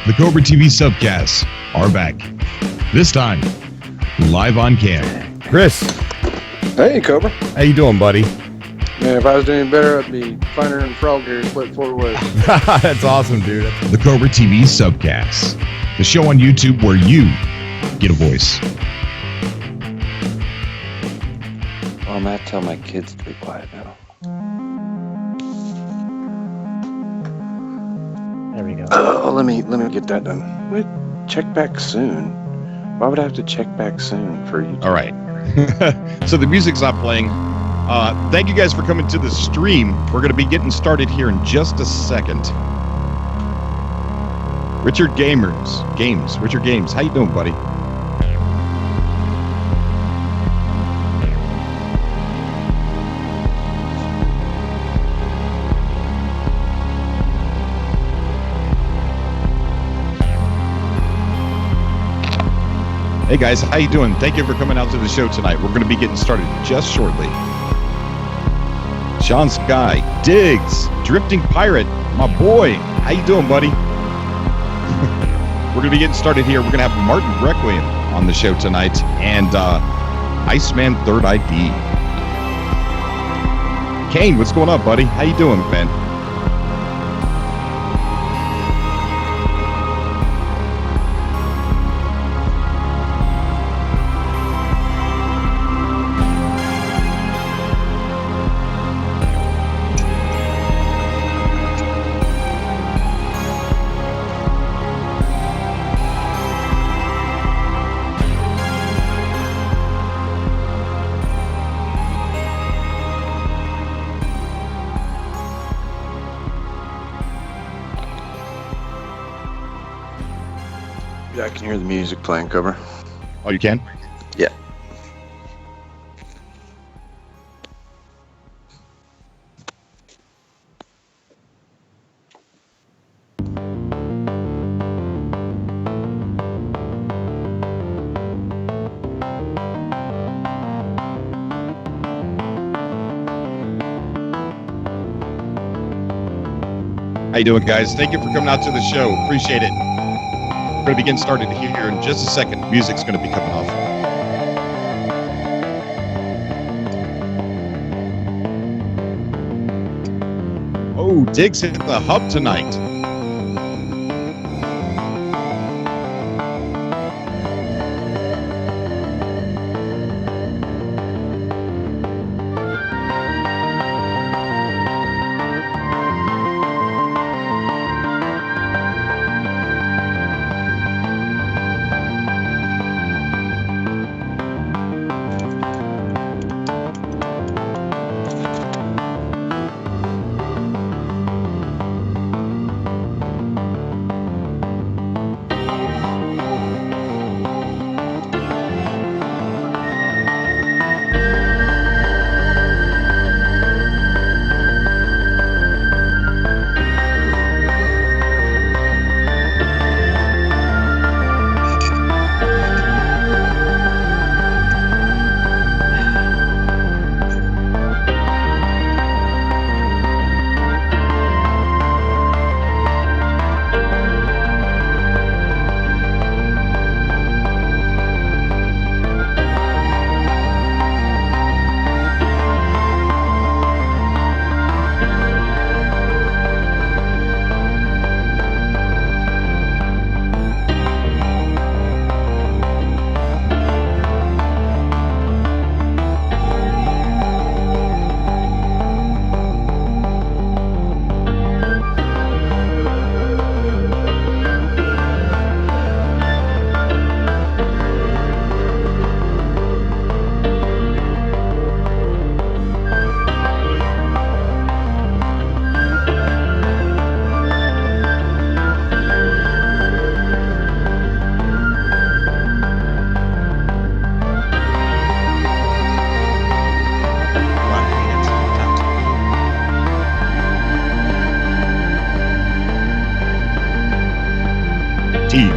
The Cobra TV Subcasts are back. This time, live on cam. Chris. Hey, Cobra. How you doing, buddy? Man, if I was doing better, I'd be finer than frog here and split 4 ways. That's awesome, dude. The Cobra TV Subcasts, the show on YouTube where you get a voice. Well, Matt, tell my kids to be quiet now. There we go. Oh, let me get that done. Wait, check back soon. Why would I have to check back soon for you? All right. So the music's not playing. Thank you guys for coming to the stream. We're going to be getting started here in just a second. Richard Games. Richard Games. How you doing, buddy? Hey guys, how you doing? Thank you for coming out to the show tonight. We're going to be getting started just shortly. Sean Sky, Diggs, Drifting Pirate, my boy. How you doing, buddy? We're going to be getting started here. We're going to have Martin Requiem on the show tonight and Iceman Third ID. Kane, what's going on, buddy? How you doing, man? Yeah, I can hear the music playing, Cobra. Oh, you can? Yeah. How you doing, guys? Thank you for coming out to the show. Appreciate it. We're going to begin started here in just a second. Music's going to be coming off. Oh, Diggs hit the hub tonight.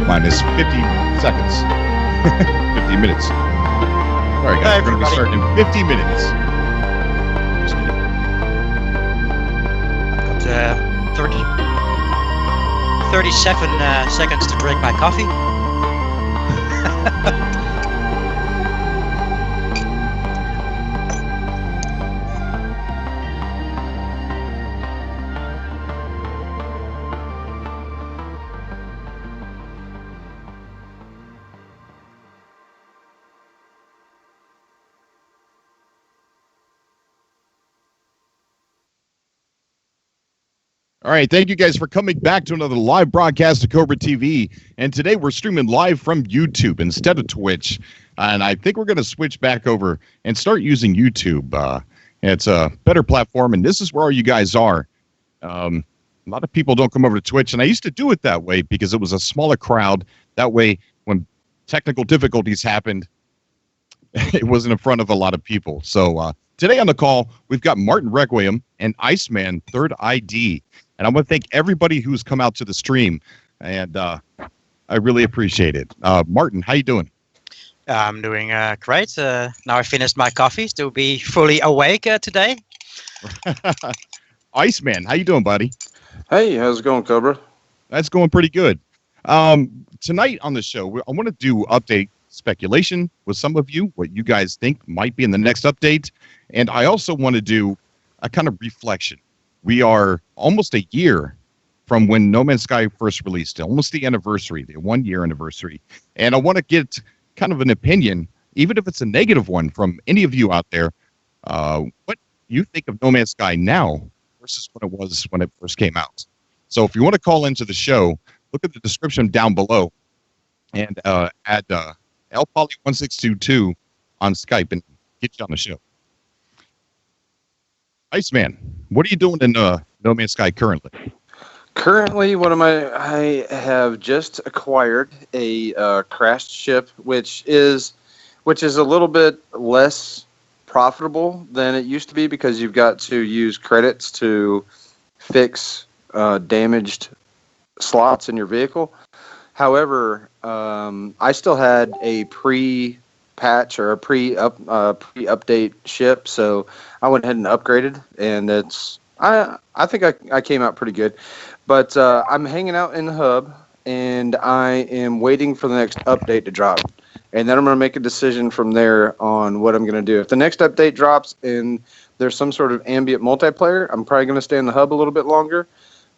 Minus 50 seconds. 50 minutes. All right, guys, we're going to be starting in 50 minutes. Just kidding. 30. 37 seconds to drink my coffee. All right, thank you guys for coming back to another live broadcast of Cobra TV. And today we're streaming live from YouTube instead of Twitch. And I think we're going to switch back over and start using YouTube. It's a better platform, and this is where all you guys are. A lot of people don't come over to Twitch, and I used to do it that way because it was a smaller crowd. That way, when technical difficulties happened, it wasn't in front of a lot of people. So today on the call, we've got Martin Requiem and Iceman Third ID. And I want to thank everybody who's come out to the stream, and I really appreciate it. Martin, how you doing? I'm doing great. Now I finished my coffee to be fully awake today. Iceman, how you doing, buddy? Hey, how's it going, Cobra? That's going pretty good. Tonight on the show, I want to do update speculation with some of you, what you guys think might be in the next update. And I also want to do a kind of reflection. We are almost a year from when No Man's Sky first released, almost the anniversary, the 1 year anniversary. And I want to get kind of an opinion, even if it's a negative one, from any of you out there, what you think of No Man's Sky now versus what it was when it first came out. So if you want to call into the show, look at the description down below and add LPoly1622 on Skype and get you on the show. Iceman, what are you doing in No Man's Sky currently? Currently, I have just acquired a crashed ship, which is a little bit less profitable than it used to be because you've got to use credits to fix damaged slots in your vehicle. However, I still had a pre-patch or a pre-update ship, so I went ahead and upgraded, and I think I came out pretty good. But I'm hanging out in the hub, and I am waiting for the next update to drop. And then I'm going to make a decision from there on what I'm going to do. If the next update drops and there's some sort of ambient multiplayer, I'm probably going to stay in the hub a little bit longer.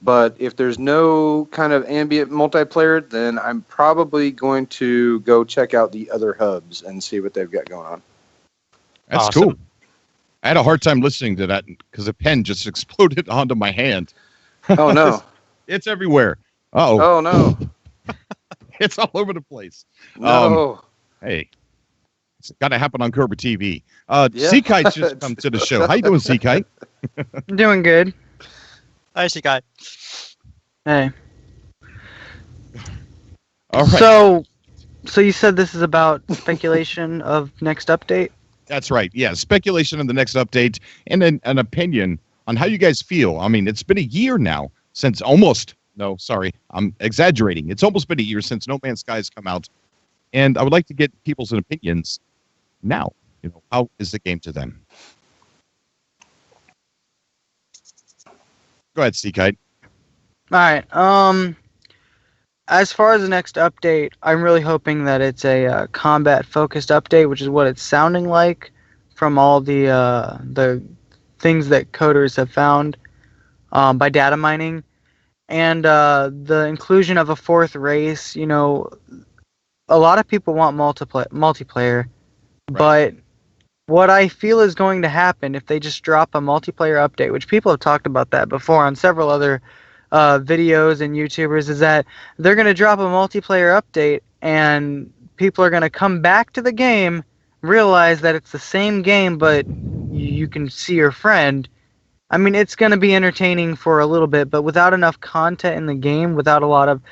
But if there's no kind of ambient multiplayer, then I'm probably going to go check out the other hubs and see what they've got going on. That's Awesome. cool. I had a hard time listening to that because a pen just exploded onto my hand. Oh, no. It's everywhere. Uh-oh. Oh, no. It's all over the place. No. Hey, it's got to happen on Cobra TV. Yeah. Seakite's just come to the show. How you doing, Seakite? Doing good. Hi, guy. Hey. All right. So you said this is about speculation of next update? That's right. Yeah, speculation on the next update and an opinion on how you guys feel. I mean, it's been a year now since I'm exaggerating. It's almost been a year since No Man's Sky has come out. And I would like to get people's opinions now. How is the game to them? Go ahead, Seakite. All right. As far as the next update, I'm really hoping that it's a combat-focused update, which is what it's sounding like from all the things that coders have found by data mining, and the inclusion of a fourth race. A lot of people want multiplayer, but what I feel is going to happen if they just drop a multiplayer update, which people have talked about that before on several other videos and YouTubers, is that they're going to drop a multiplayer update and people are going to come back to the game, realize that it's the same game, but you can see your friend. I mean, it's going to be entertaining for a little bit, but without enough content in the game, without a lot of...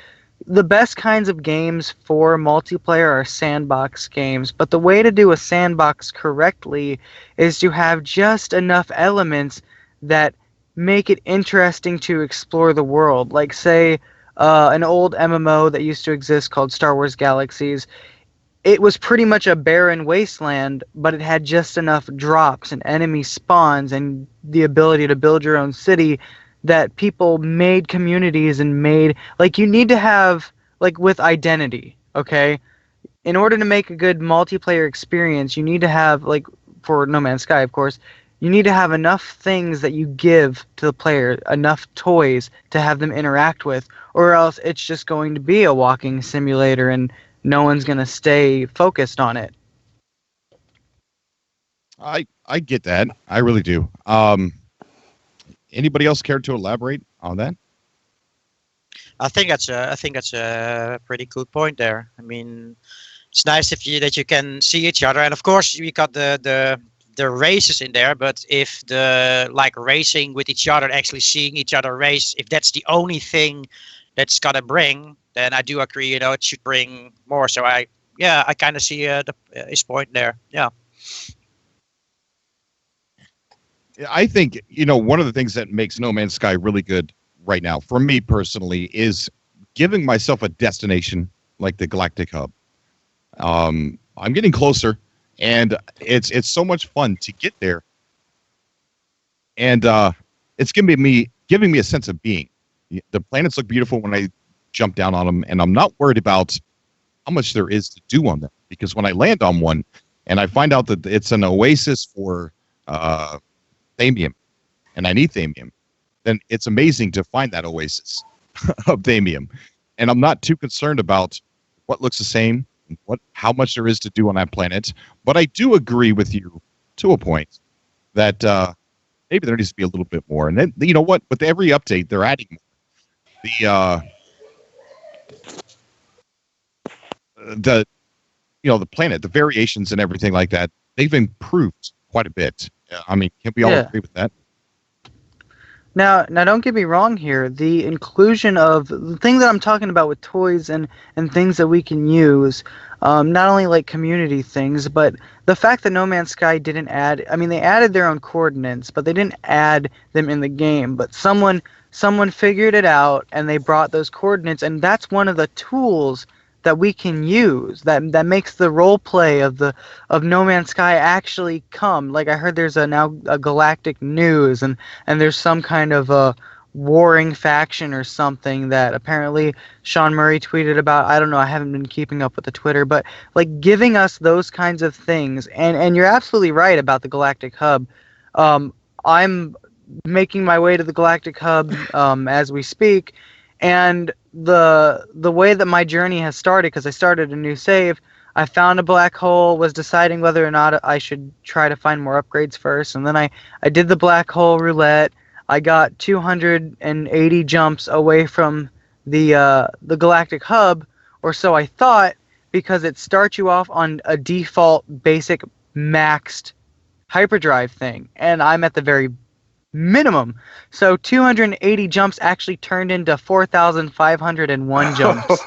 The best kinds of games for multiplayer are sandbox games, but the way to do a sandbox correctly is to have just enough elements that make it interesting to explore the world. Like, say, an old MMO that used to exist called Star Wars Galaxies. It was pretty much a barren wasteland, but it had just enough drops and enemy spawns and the ability to build your own city that people made communities and made, like, you need to have, like, with Identity, okay? In order to make a good multiplayer experience, you need to have, like, for No Man's Sky, of course, you need to have enough things that you give to the player, enough toys to have them interact with, or else it's just going to be a walking simulator and no one's going to stay focused on it. I get that. I really do. Anybody else care to elaborate on that? I think that's a pretty good point there. I mean, it's nice that you can see each other, and of course we got the races in there. But if the racing with each other, actually seeing each other race, if that's the only thing that's gotta bring, then I do agree. It should bring more. So I kind of see his point there. Yeah. I think, one of the things that makes No Man's Sky really good right now, for me personally, is giving myself a destination like the Galactic Hub. I'm getting closer, and it's so much fun to get there, and it's giving me a sense of being. The planets look beautiful when I jump down on them, and I'm not worried about how much there is to do on them, because when I land on one and I find out that it's an oasis for thamium, and I need thamium, then it's amazing to find that oasis of thamium. And I'm not too concerned about what looks the same, how much there is to do on that planet. But I do agree with you to a point that maybe there needs to be a little bit more. And then, you know what? With every update, they're adding more. The planet, the variations and everything like that, they've improved quite a bit. I mean, can we all agree with that? Now, don't get me wrong here. The inclusion of the thing that I'm talking about with toys and things that we can use, not only like community things, but the fact that No Man's Sky didn't add. I mean, they added their own coordinates, but they didn't add them in the game. But someone figured it out, and they brought those coordinates, and that's one of the tools that we can use that makes the role play of No Man's Sky actually come. Like, I heard there's now a galactic news, and there's some kind of a warring faction or something that apparently Sean Murray tweeted about. I don't know, I haven't been keeping up with the Twitter, but like giving us those kinds of things. And you're absolutely right about the Galactic Hub. I'm making my way to the Galactic Hub as we speak, and the way that my journey has started, because I started a new save, I found a black hole, was deciding whether or not I should try to find more upgrades first, and then I did the black hole roulette. I got 280 jumps away from the Galactic Hub, or so I thought, because it starts you off on a default basic maxed hyperdrive thing, and I'm at the very minimum. So 280 jumps actually turned into 4,501 jumps.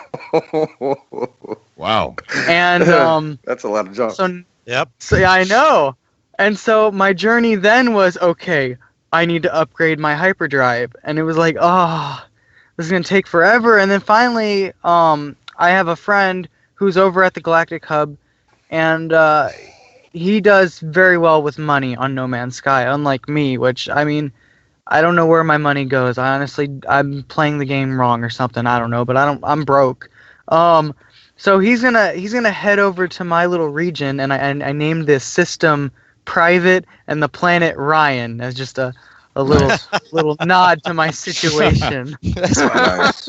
Wow. And that's a lot of jumps. Yep. So yeah, I know. And so my journey then was, okay, I need to upgrade my hyperdrive, and it was like, oh, this is gonna take forever. And then finally, I have a friend who's over at the Galactic Hub, and he does very well with money on No Man's Sky, unlike me, which, I mean, I don't know where my money goes. I'm playing the game wrong or something. I don't know, but I'm broke. So he's gonna head over to my little region, and I named this system Private and the planet Ryan as just a little nod to my situation. That's nice.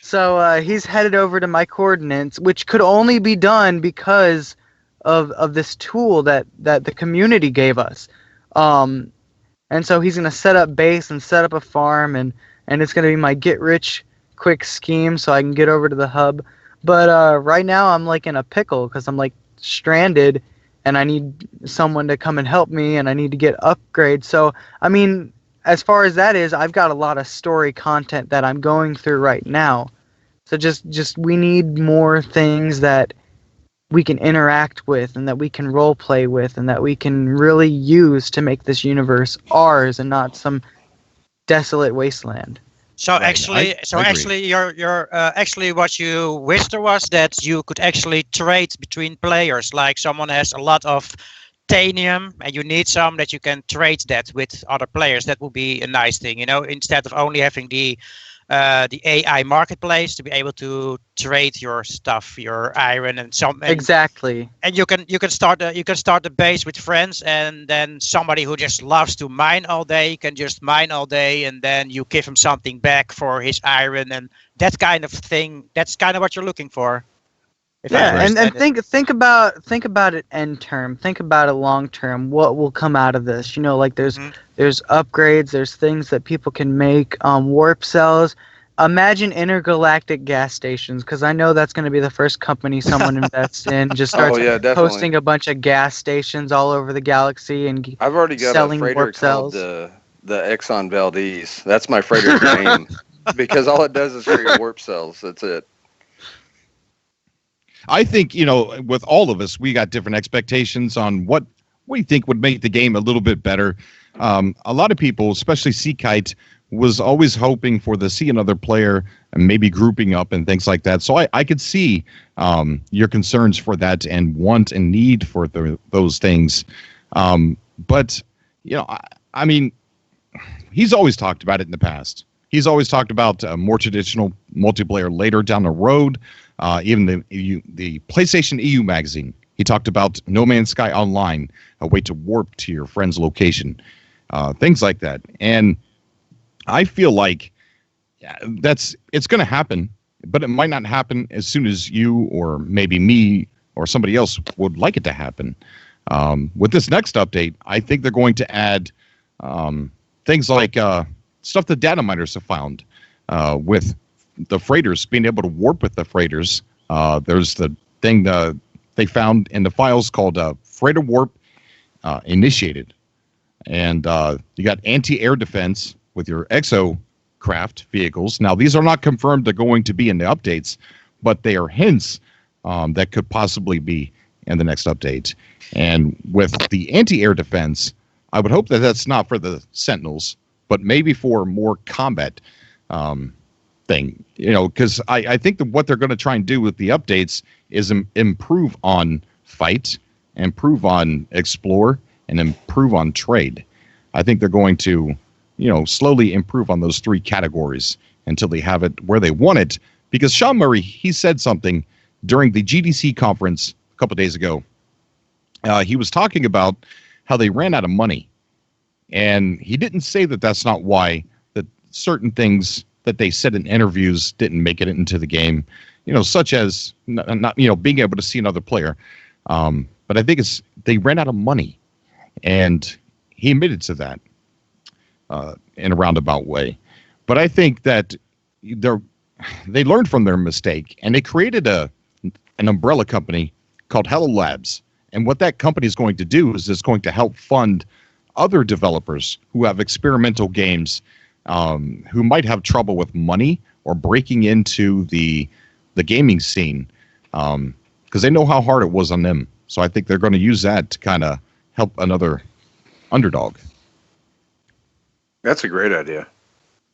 So he's headed over to my coordinates, which could only be done because of this tool that the community gave us. And so he's going to set up base and set up a farm, and it's going to be my get-rich-quick scheme so I can get over to the hub. But right now I'm like in a pickle because I'm like stranded, and I need someone to come and help me, and I need to get upgrades. So, I mean, as far as that is, I've got a lot of story content that I'm going through right now. So just we need more things that we can interact with, and that we can role play with, and that we can really use to make this universe ours and not some desolate wasteland. So Right. actually, your actually what you wished was that you could actually trade between players. Like someone has a lot of titanium, and you need some that you can trade that with other players. That would be a nice thing, instead of only having the AI marketplace to be able to trade your stuff, your iron and Exactly. and you can start the base with friends, and then somebody who just loves to mine all day can just mine all day, and then you give him something back for his iron and that kind of thing. That's kind of what you're looking for. If I Yeah, and understand it. think about it end term. Think about it long term. What will come out of this? Like there's Mhm. there's upgrades. There's things that people can make. Warp cells. Imagine intergalactic gas stations, because I know that's going to be the first company someone invests in. Just starts yeah, definitely. posting a bunch of gas stations all over the galaxy and I've already got a selling freighter warp called cells. the Exxon Valdez. That's my freighter name because all it does is create warp cells. That's it. I think, with all of us, we got different expectations on what we think would make the game a little bit better. A lot of people, especially Seakite, was always hoping for the see another player and maybe grouping up and things like that. So I could see your concerns for that and want and need for those things. But, I mean, he's always talked about it in the past. He's always talked about more traditional multiplayer later down the road. Even the PlayStation EU magazine, he talked about No Man's Sky Online, a way to warp to your friend's location, things like that. And I feel like it's going to happen, but it might not happen as soon as you or maybe me or somebody else would like it to happen. With this next update, I think they're going to add things like stuff the data miners have found with the freighters, being able to warp with the freighters. There's the thing they found in the files called freighter warp initiated. And you got anti-air defense with your exocraft vehicles. Now, these are not confirmed they're going to be in the updates, but they are hints that could possibly be in the next update. And with the anti-air defense, I would hope that that's not for the Sentinels, but maybe for more combat thing, because I think that what they're going to try and do with the updates is improve on fight, improve on explore, and improve on trade. I think they're going to, slowly improve on those three categories until they have it where they want it. Because Sean Murray, he said something during the GDC conference a couple of days ago. He was talking about how they ran out of money. And he didn't say that that's not why, that certain things that they said in interviews didn't make it into the game, such as not being able to see another player. But I think they ran out of money. And he admitted to that in a roundabout way. But I think that they learned from their mistake, and they created an umbrella company called Hello Labs. And what that company is going to do is it's going to help fund other developers who have experimental games who might have trouble with money or breaking into the gaming scene because they know how hard it was on them. So I think they're going to use that to kind of help another underdog. That's a great idea.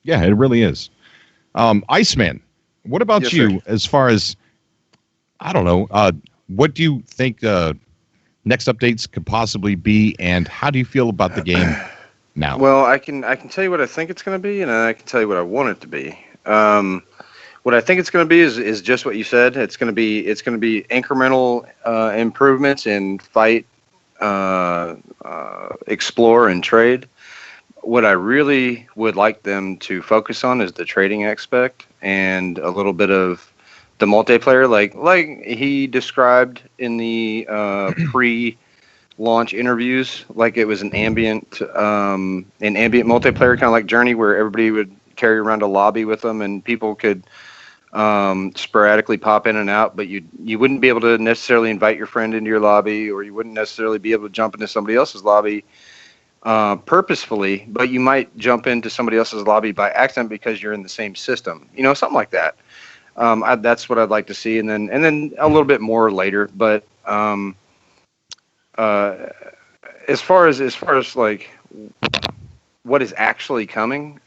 Yeah, it really is. Iceman, what about Yes, you sir. as far as, I don't know, what do you think next updates could possibly be, and how do you feel about the game now? Well, I can tell you what I think it's going to be, and I can tell you what I want it to be. What I think it's going to be is just what you said. It's going to be incremental improvements in fight, explore, and trade. What I really would like them to focus on is the trading aspect and a little bit of the multiplayer, like he described in the pre-launch interviews, like it was an ambient multiplayer, kind of like Journey, where everybody would carry around a lobby with them, and people could sporadically pop in and out, but you wouldn't be able to necessarily invite your friend into your lobby, or you wouldn't necessarily be able to jump into somebody else's lobby purposefully, but you might jump into somebody else's lobby by accident because you're in the same system, something like that. That's what I'd like to see, and then a little bit more later. But as far as like what is actually coming,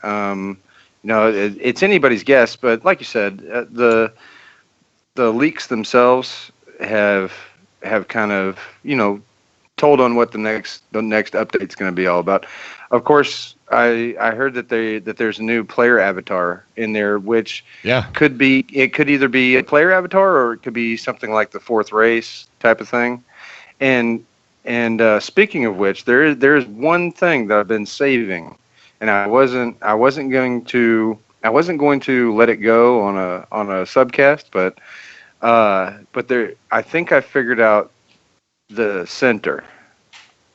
it's anybody's guess. But like you said, the leaks themselves have kind of told on what the next update's going to be all about. Of course, I heard that there's a new player avatar in there, which could either be a player avatar or it could be something like the fourth race type of thing. And speaking of which, there's one thing that I've been saving, and I wasn't going to let it go on a subcast, but I think I figured out the center.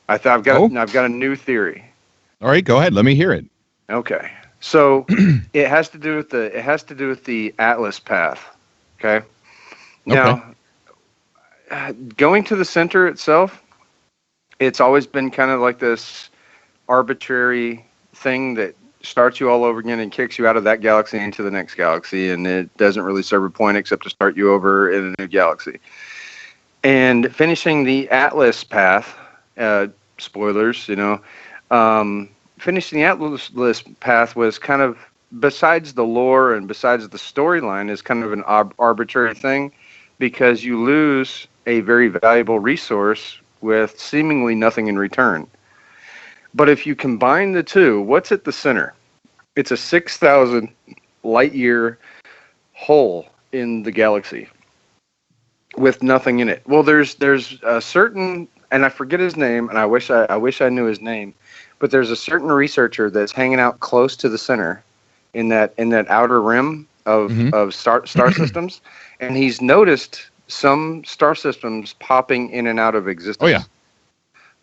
I've got a new theory. All right, go ahead. Let me hear it. Okay, so it has to do with the Atlas path. Okay. Now, going to the center itself, it's always been kind of like this arbitrary thing that starts you all over again and kicks you out of that galaxy into the next galaxy, and it doesn't really serve a point except to start you over in a new galaxy. And finishing the Atlas path, spoilers, finishing the Atlas path was kind of, besides the lore and besides the storyline, is kind of an arbitrary thing, because you lose a very valuable resource with seemingly nothing in return. But if you combine the two, what's at the center? It's a 6,000 light year hole in the galaxy with nothing in it. Well, there's a certain, and I forget his name, and I wish I knew his name, but there's a certain researcher that's hanging out close to the center in that outer rim of star systems, and he's noticed some star systems popping in and out of existence. Oh yeah.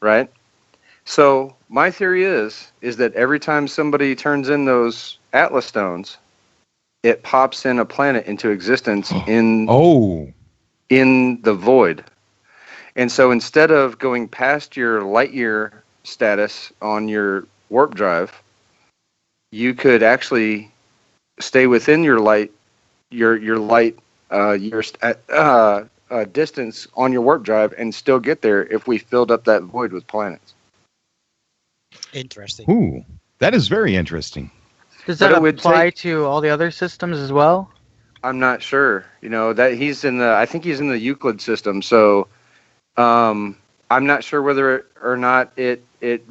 Right? So my theory is that every time somebody turns in those Atlas stones, it pops in a planet into existence in the void. And so instead of going past your light year status on your warp drive, you could actually stay within your light distance on your warp drive and still get there if we filled up that void with planets. Interesting. Ooh, that is very interesting. Does that apply to all the other systems as well? I'm not sure. That I think he's in the Euclid system. So, I'm not sure whether or not it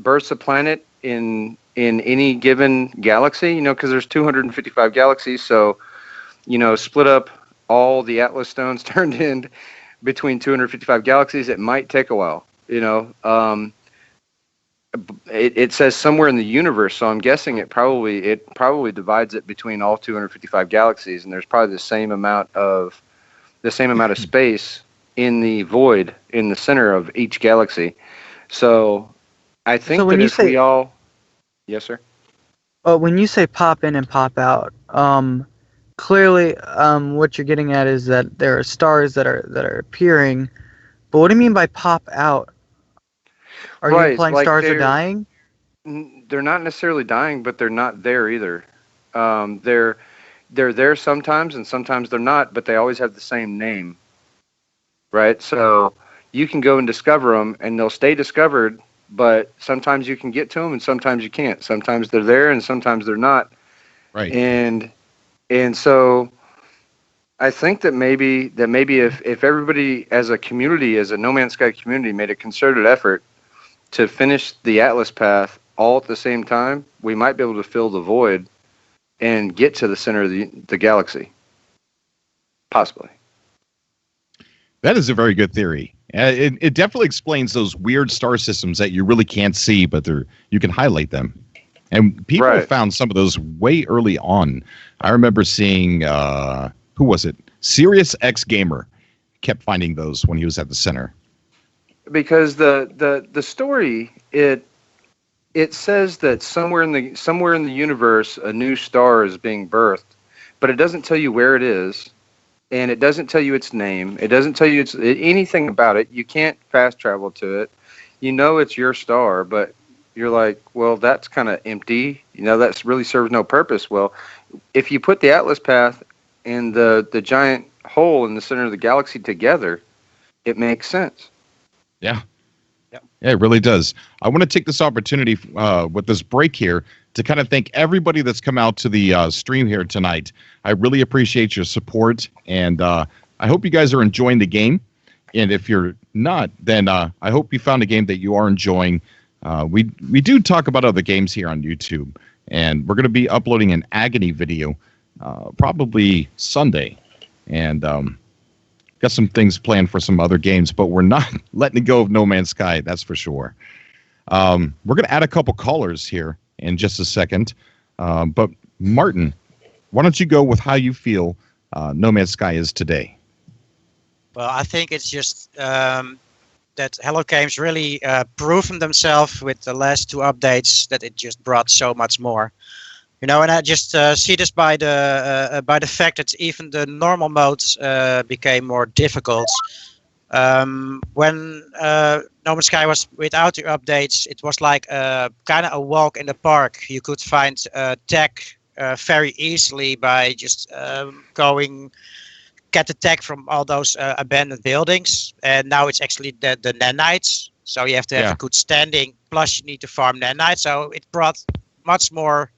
bursts a planet in any given galaxy. Because there's 255 galaxies. So, split up all the Atlas stones turned in between 255 galaxies. It might take a while. It says somewhere in the universe, so I'm guessing it probably divides it between all 255 galaxies, and there's probably the same amount of space in the void in the center of each galaxy. So I think that if we all, yes, sir. When you say pop in and pop out, clearly, what you're getting at is that there are stars that are appearing. But what do you mean by pop out? Are you implying stars are dying? They're not necessarily dying, but they're not there either. They're there sometimes, and sometimes they're not, but they always have the same name, right? So you can go and discover them, and they'll stay discovered, but sometimes you can get to them, and sometimes you can't. Sometimes they're there, and sometimes they're not. Right. And so I think that maybe if everybody as a community, as a No Man's Sky community, made a concerted effort to finish the Atlas path all at the same time, we might be able to fill the void and get to the center of the galaxy. Possibly. That is a very good theory. It definitely explains those weird star systems that you really can't see, but you can highlight them. And people have found some of those way early on. I remember seeing, who was it? Sirius X Gamer kept finding those when he was at the center. Because the story, it says that somewhere in the universe a new star is being birthed, but it doesn't tell you where it is, and it doesn't tell you its name. It doesn't tell you anything about it. You can't fast travel to it. It's your star, but you're like, well, that's kind of empty. That really serves no purpose. Well, if you put the Atlas path and the giant hole in the center of the galaxy together, it makes sense. Yeah. Yeah, it really does. I want to take this opportunity with this break here to kind of thank everybody that's come out to the stream here tonight. I really appreciate your support, and I hope you guys are enjoying the game. And if you're not, then I hope you found a game that you are enjoying. We do talk about other games here on YouTube, and we're going to be uploading an Agony video probably Sunday. And got some things planned for some other games, but we're not letting go of No Man's Sky, that's for sure. We're going to add a couple callers here in just a second. But Martin, why don't you go with how you feel No Man's Sky is today? Well, I think it's just that Hello Games really proven themselves with the last 2 updates that it just brought so much more. And I just see this by the fact that even the normal modes became more difficult. When No Man's Sky was without the updates, it was like kind of a walk in the park. You could find tech very easily by just get the tech from all those abandoned buildings. And now it's actually the nanites. So you have to have a good standing, plus you need to farm nanites. So it brought much more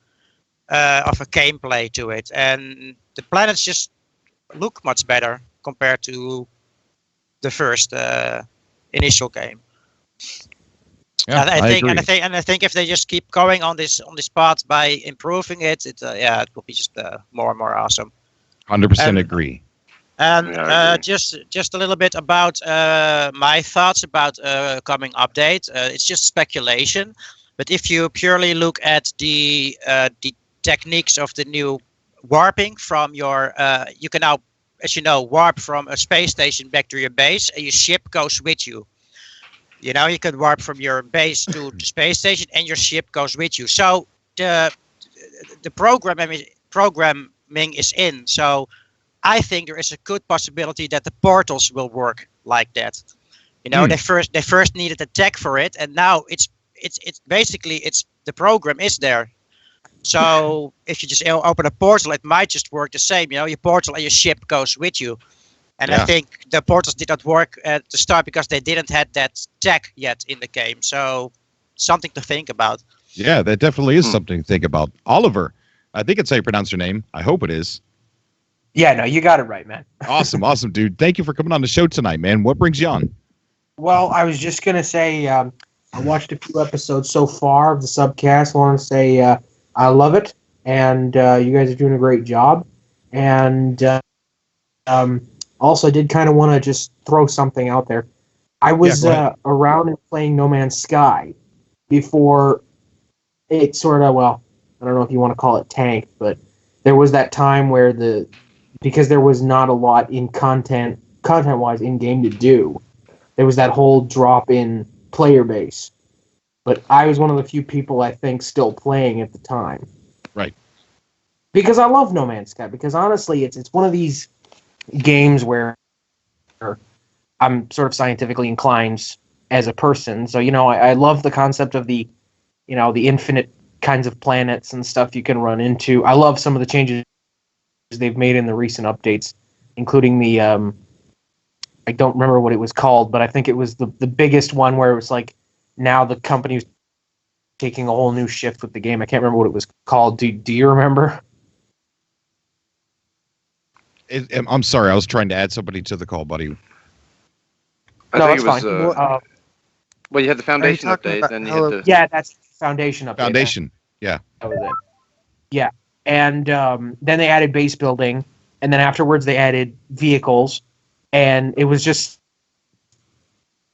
of a gameplay to it. And the planets just look much better compared to the first initial game. Yeah, I think, agree. and I think if they just keep going on this path by improving it, it will be just more and more awesome. 100% agree. And Yeah, I agree. just a little bit about my thoughts about coming update. It's just speculation, but if you purely look at the techniques of the new warping from your, you can now, as you know, warp from a space station back to your base, and your ship goes with you. You can warp from your base to the space station, and your ship goes with you. So the programming is in. So I think there is a good possibility that the portals will work like that. They first needed a tech for it, and now it's basically the program is there. So if you just open a portal, it might just work the same. Your portal and your ship goes with you. And I think the portals did not work at the start because they didn't have that tech yet in the game. So something to think about. Yeah, that definitely is something to think about. Oliver, I think it's how you pronounce your name. I hope it is. Yeah, no, you got it right, man. Awesome, dude. Thank you for coming on the show tonight, man. What brings you on? Well, I was just going to say I watched a few episodes so far of the Subcast. I want to say I love it, and you guys are doing a great job. And also, I did kind of want to just throw something out there. I was around and playing No Man's Sky before it sort of, well, I don't know if you want to call it tanked, but there was that time where because there was not a lot in content-wise in-game to do, there was that whole drop in player base. But I was one of the few people, I think, still playing at the time. Right. Because I love No Man's Sky. Because honestly, it's one of these games where I'm sort of scientifically inclined as a person. So, I love the concept of the infinite kinds of planets and stuff you can run into. I love some of the changes they've made in the recent updates, including the I don't remember what it was called, but I think it was the biggest one where it was like now the company was taking a whole new shift with the game. I can't remember what it was called. Do you remember? I'm sorry, I was trying to add somebody to the call, buddy. I No, think that's it was. fine. Well, you had the foundation talking update, about then you Hello- had the. Yeah, that's Foundation update. Foundation. Yeah. That was it. Yeah, and then they added base building, and then afterwards they added vehicles, and it was just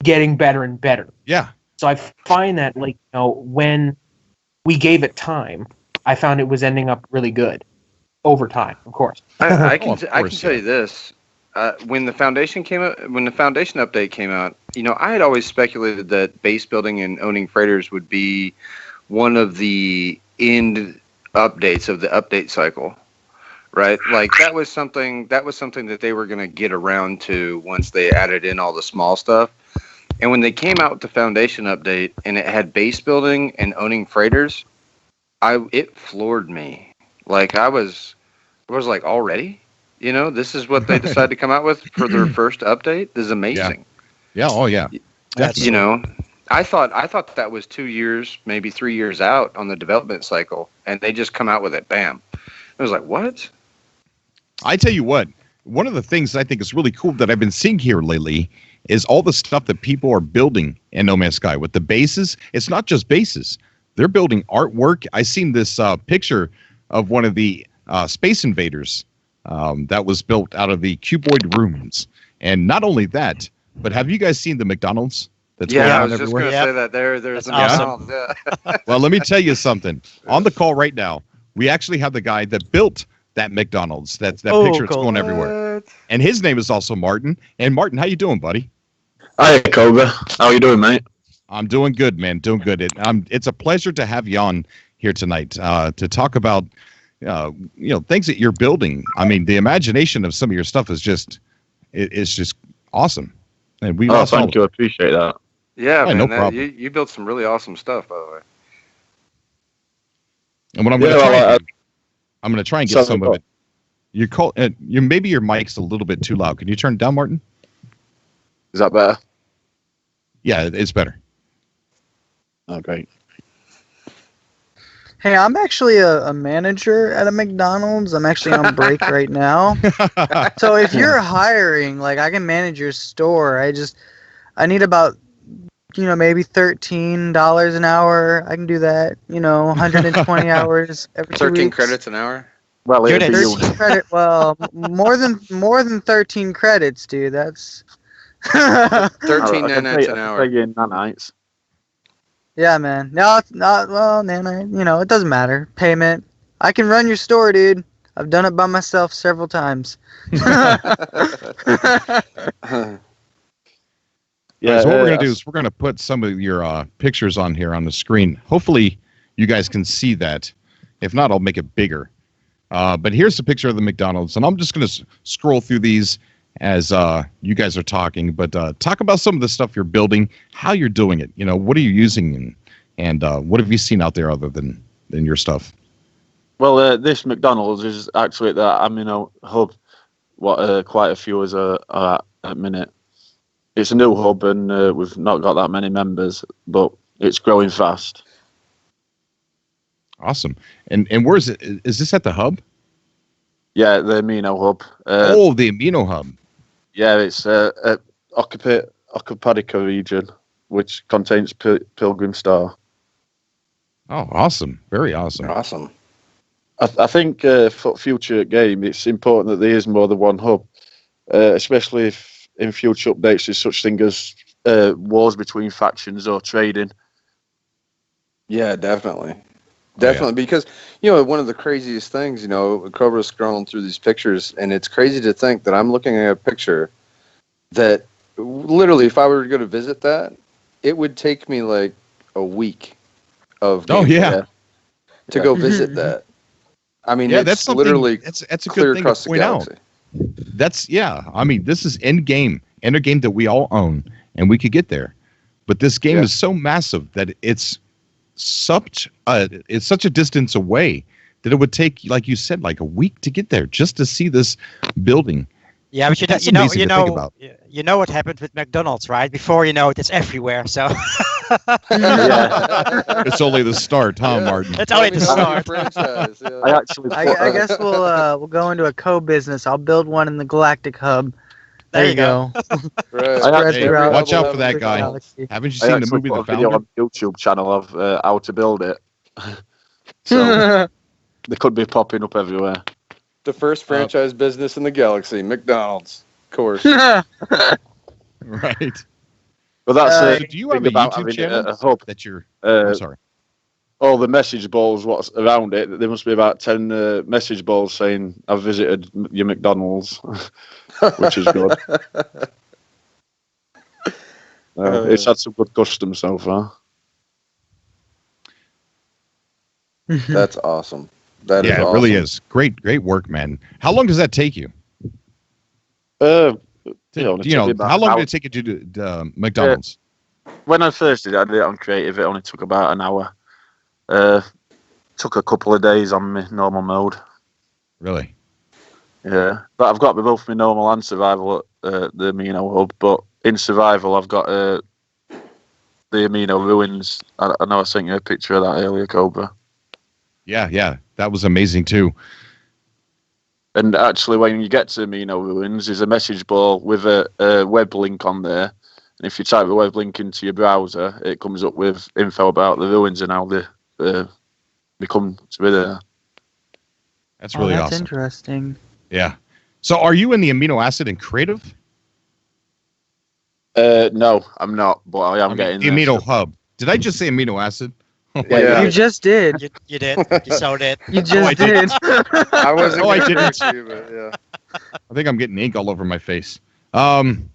getting better and better. Yeah. So I find that, when we gave it time, I found it was ending up really good over time, of course. I can Of I can course, tell you this. When the foundation update came out, I had always speculated that base building and owning freighters would be one of the end updates of the update cycle, right? Like that was something that they were going to get around to once they added in all the small stuff. And when they came out with the foundation update and it had base building and owning freighters, it floored me. Like I was like, already? This is what they decided to come out with for their first update? This is amazing. Yeah. Oh, yeah. Definitely. I thought that was 2 years, maybe 3 years out on the development cycle, and they just come out with it. Bam. I was like, what? I tell you what, one of the things I think is really cool that I've been seeing here lately is all the stuff that people are building in No Man's Sky with the bases. It's not just bases; they're building artwork. I seen this picture of one of the Space Invaders that was built out of the cuboid rooms, and not only that, but have you guys seen the McDonald's? That's going I on was just everywhere? going to say that there's That's a awesome. McDonald's. Yeah. Well, let me tell you something. On the call right now, we actually have the guy that built that McDonald's. That Oh, picture. It's cool. going everywhere. And his name is also Martin. And Martin, how you doing, buddy? Hi, Cobra. How you doing, mate? I'm doing good, man. Doing good. It's a pleasure to have you on here tonight to talk about things that you're building. I mean, the imagination of some of your stuff is just it's just awesome. And we Thank you. I appreciate that. Yeah, Hey, man. no problem. You built some really awesome stuff, by the way. And what I'm going to try and do, I'm going to try and get Sorry, some of it. Maybe your mic's a little bit too loud. Can you turn it down, Martin? Is that better? Yeah, it's better. Oh, great. Hey, I'm actually a manager at a McDonald's. I'm actually on break right now. So if you're hiring, like, I can manage your store. I need about, maybe $13 an hour. I can do that. 120 hours every 2 13 weeks. credits an hour. Well, Good it'll be you. 13 credit. Well, more than 13 credits, dude. That's 13 I can nanites pay- an I hour. can pay you in nanites. yeah, man. No, it's not. Well, man, it doesn't matter. Payment. I can run your store, dude. I've done it by myself several times. Yeah. So what we're going to do is we're going to put some of your pictures on here on the screen. Hopefully you guys can see that. If not, I'll make it bigger. But here's a picture of the McDonald's, and I'm just going to scroll through these as you guys are talking. But talk about some of the stuff you're building, how you're doing it. What are you using, and what have you seen out there other than your stuff? Well, this McDonald's is actually the Amino hub. What quite a few is are at a minute. It's a new hub, and we've not got that many members, but it's growing fast. Awesome. And where is it? Is this at the hub? Yeah, the Amino hub. The Amino Hub. Yeah, it's at Occupatica region, which contains Pilgrim Star. Oh, awesome. Very awesome. Awesome. I think for future game, it's important that there is more than one hub, especially if in future updates there's such thing as wars between factions or trading. Yeah, definitely. Definitely, because, one of the craziest things, Cobra's scrolling through these pictures, and it's crazy to think that I'm looking at a picture that literally, if I were to go to visit that, it would take me like a week of Oh, gameplay yeah. to go visit that. I mean, Yeah, it's that's something. literally That's a clear good thing across to the point out. galaxy. I mean, this is end game that we all own, and we could get there. But this game is so massive that it's such a distance away that it would take, like you said, like a week to get there just to see this building. Yeah, but That's amazing to think about. you know what happened with McDonald's, right? Before you know it, it's everywhere. So It's only the start, huh, Martin? it's only the start. Franchise, yeah. I actually I guess we'll go into a co-business. I'll build one in the Galactic Hub. There you go. Right. I Hey, throughout watch out for the that guy. galaxy. Haven't you I seen the actually movie put The a video Founder? on YouTube channel of how to build it. So they could be popping up everywhere. The first franchise business in the galaxy, McDonald's, of course. Right. But that's So do you have thing a about YouTube having channel a hub. that you're? Uh, I'm sorry. all the message balls what's around it, there must be about 10 message balls saying I've visited your McDonald's, which is good. It's had some good custom so far. That's awesome. That is Yeah, it awesome. really is. Great work, man. How long does that take you? How long did it take you to do McDonald's? When I first did it, I did it on creative. It only took about an hour. Took a couple of days on my normal mode. Really? Yeah, but I've got both my normal and survival at the Amino Hub. But in survival, I've got the Amino Ruins. I know I sent you a picture of that earlier, Cobra. Yeah. That was amazing too. And actually, when you get to Amino Ruins, there's a message board with a web link on there. And if you type the web link into your browser, it comes up with info about the ruins and how they come to be there. That's really that's awesome. interesting. Yeah. So are you in the amino acid and creative? No, I'm not, but I am getting the there. amino hub. Did I just say amino acid? Yeah. You just did. You did. You so did. You just did. I wasn't Oh, I gonna didn't. correct you, but yeah. I think I'm getting ink all over my face. I mean,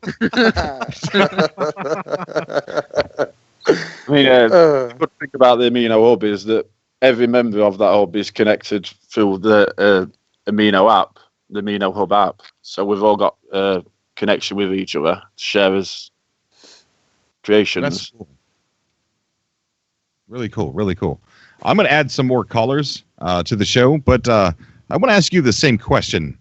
the good thing about the amino hub is that every member of that hub is connected through the amino app, the amino hub app. So we've all got connection with each other, share as creations. That's cool. Really cool. Really cool. I'm going to add some more callers to the show, but I want to ask you the same question.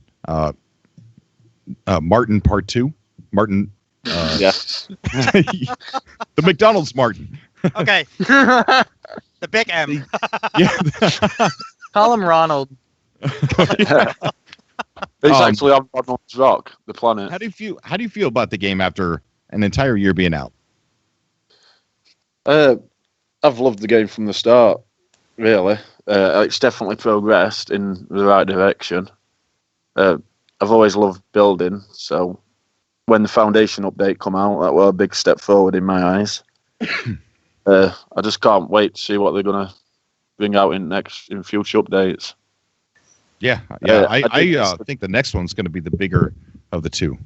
Martin, part 2. Martin. Yeah. The McDonald's Martin. Okay. The big M. Yeah. Call him Ronald. It's actually on Ronald's Rock, the planet. How do you feel about the game after an entire year being out? I've loved the game from the start, really. It's definitely progressed in the right direction. I've always loved building, so when the Foundation update come out, that was a big step forward in my eyes. I just can't wait to see what they're going to bring out in future updates. Yeah. I think the next one's going to be the bigger of the two.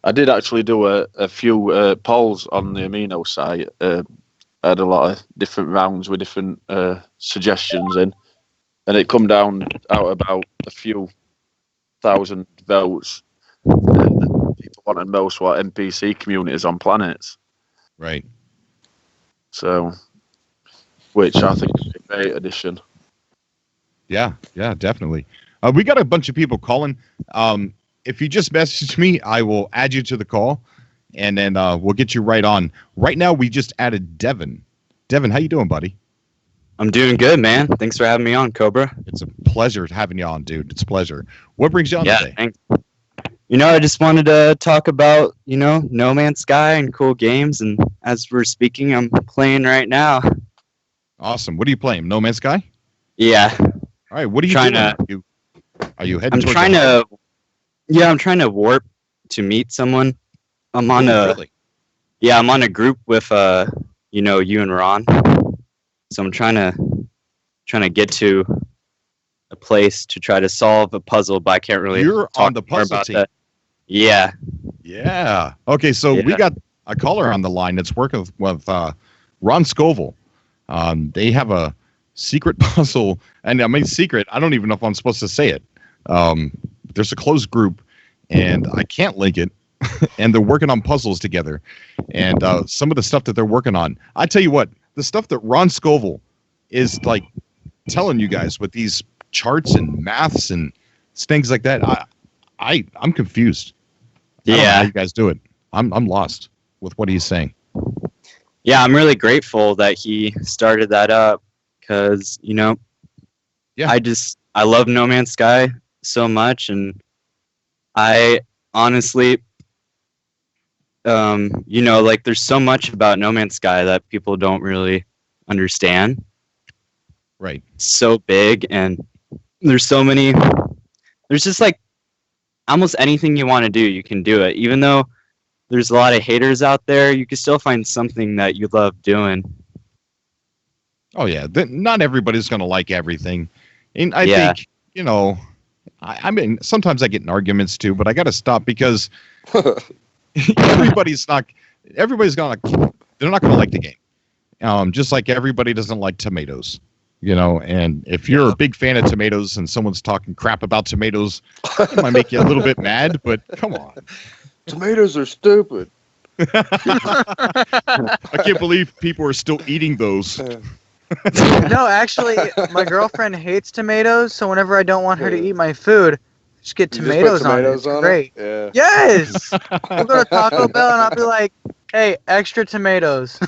I did actually do a few polls on the Amino site. I had a lot of different rounds with different suggestions in, and it come down out about a few thousand votes. People wanted most what NPC communities on planets. Right. So, which I think is a great addition. Yeah, definitely. We got a bunch of people calling. If you just message me, I will add you to the call, and then we'll get you right on. Right now, we just added Devin. Devin, how you doing, buddy? I'm doing good, man. Thanks for having me on, Cobra. It's a pleasure having you on, dude. It's a pleasure. What brings you on today? Thanks. I just wanted to talk about, No Man's Sky and cool games, and as we're speaking, I'm playing right now. Awesome. What are you playing? No Man's Sky? Yeah. All right. What are you doing? Are you heading? I'm trying to warp to meet someone. I'm on I'm on a group with you and Ron. So I'm trying to get to a place to try to solve a puzzle, but I can't really talk on the more puzzle about team. that. Yeah. Yeah. Okay, so we got a caller on the line that's working with Ron Scoville. They have a secret puzzle, and I mean secret. I don't even know if I'm supposed to say it. There's a closed group, and I can't link it. And they're working on puzzles together, and some of the stuff that they're working on. I tell you what, the stuff that Ron Scoville is like telling you guys with these charts and maths and things like that. I'm confused. I don't know how you guys do it. I'm lost with what he's saying. Yeah, I'm really grateful that he started that up because, I love No Man's Sky so much, and I honestly, there's so much about No Man's Sky that people don't really understand. Right. It's so big, and there's just like almost anything you want to do, you can do it. Even though there's a lot of haters out there, you can still find something that you love doing. Oh yeah, not everybody's going to like everything, and I think I mean sometimes I get in arguments too, but I got to stop because everybody's not going to. They're not going to like the game, just like everybody doesn't like tomatoes. And if you're a big fan of tomatoes and someone's talking crap about tomatoes, it might make you a little bit mad, but come on. Tomatoes are stupid. I can't believe people are still eating those. No, actually, my girlfriend hates tomatoes, so whenever I don't want her to eat my food, just get tomatoes on it. It's great. Yeah. Yes! We'll go to Taco Bell and I'll be like, hey, extra tomatoes.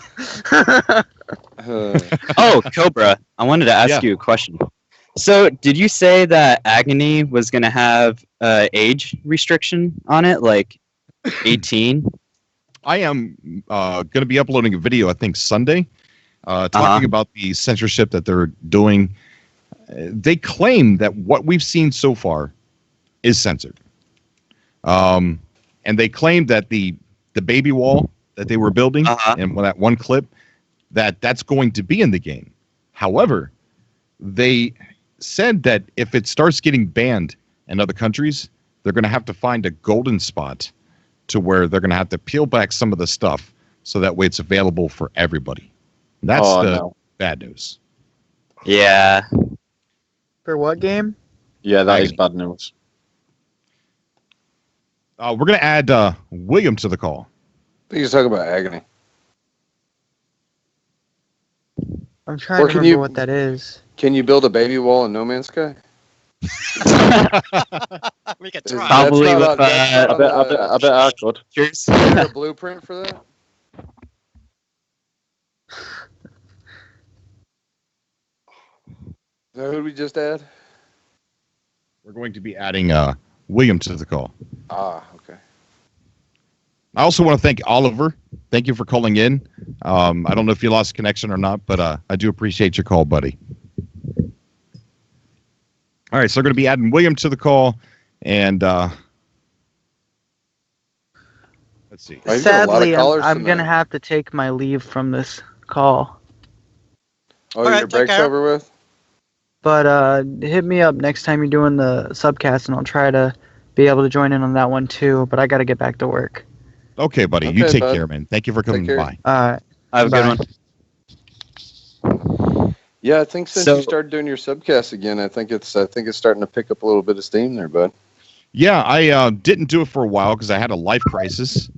Oh, Cobra, I wanted to ask you a question. So, did you say that Agony was gonna have age restriction on it, like 18? I am going to be uploading a video, I think Sunday, talking about the censorship that they're doing. They claim that what we've seen so far is censored. And they claim that the baby wall that they were building in that one clip, that's going to be in the game. However, they said that if it starts getting banned in other countries, they're going to have to find a golden spot to where they're going to have to peel back some of the stuff so that way it's available for everybody. That's bad news. Yeah. For what game? Yeah, that is bad news. We're going to add William to the call. I think he's talking about Agony. I'm trying to remember what that is. Can you build a baby wall in No Man's Sky? We could try. Probably with I bet I could. Is there a blueprint for that? Now, who did we just add? We're going to be adding William to the call. Okay. I also want to thank Oliver. Thank you for calling in. I don't know if you lost connection or not, but I do appreciate your call, buddy. All right, so we're going to be adding William to the call, and let's see. Sadly, I'm going to have to take my leave from this call. Oh, your break's over with? But hit me up next time you're doing the subcast, and I'll try to be able to join in on that one too. But I got to get back to work. Okay, buddy. You take care, man. Thank you for coming by. All right. Have a good one. Yeah, I think since you started doing your subcast again, I think it's starting to pick up a little bit of steam there, bud. Yeah, I didn't do it for a while because I had a life crisis.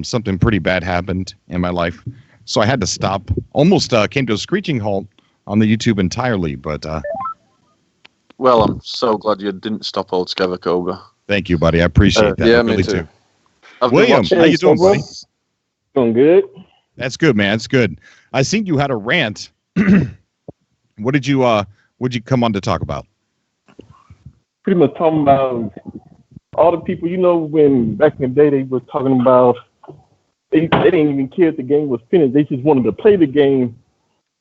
Something pretty bad happened in my life, so I had to stop. Almost came to a screeching halt on the YouTube entirely, but well, I'm so glad you didn't stop altogether, Cobra. Thank you, buddy. I appreciate that. Yeah, me me too. William, how you doing, buddy? Doing good. That's good, man. That's good. I seen you had a rant. What did you come on to talk about? Pretty much talking about all the people, when back in the day they were talking about they didn't even care if the game was finished. They just wanted to play the game.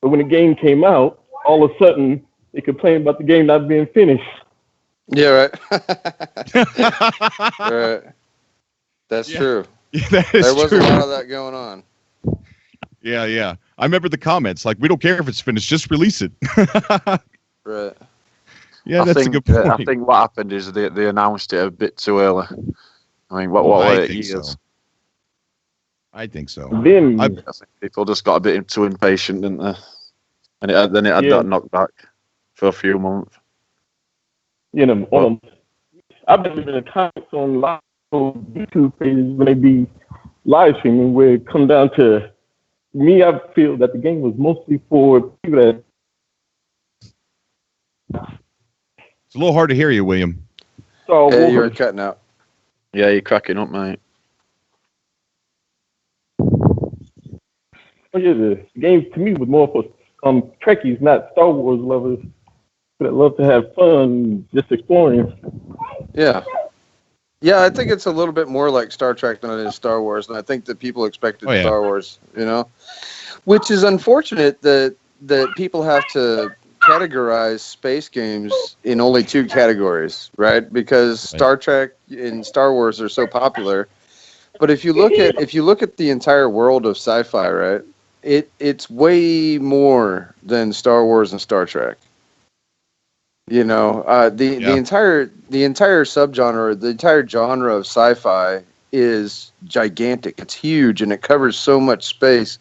But when the game came out, all of a sudden they complained about the game not being finished. Yeah, right. Right. That's true. Yeah, there was a lot of that going on. Yeah. I remember the comments like, "We don't care if it's finished, just release it." Right. Yeah, that's a good point. I think what happened is they announced it a bit too early. I mean, what were it years? So. I think so. Then I think people just got a bit too impatient, didn't they? And then it had that knockback for a few months. I've been in the comments on live YouTube pages when they be live streaming, where it come down to me. I feel that the game was mostly for people that. It's a little hard to hear you, William. Hey, you're cutting out. Yeah, you're cracking up, mate. Oh yeah, the game to me was more for Trekkies, not Star Wars lovers that love to have fun just exploring. Yeah. Yeah, I think it's a little bit more like Star Trek than it is Star Wars, and I think that people expected Star Wars, which is unfortunate that people have to categorize space games in only two categories, right? Because Star Trek and Star Wars are so popular. But if you look at the entire world of sci-fi, right, it's way more than Star Wars and Star Trek. The entire subgenre, the entire genre of sci-fi is gigantic. It's huge and it covers so much space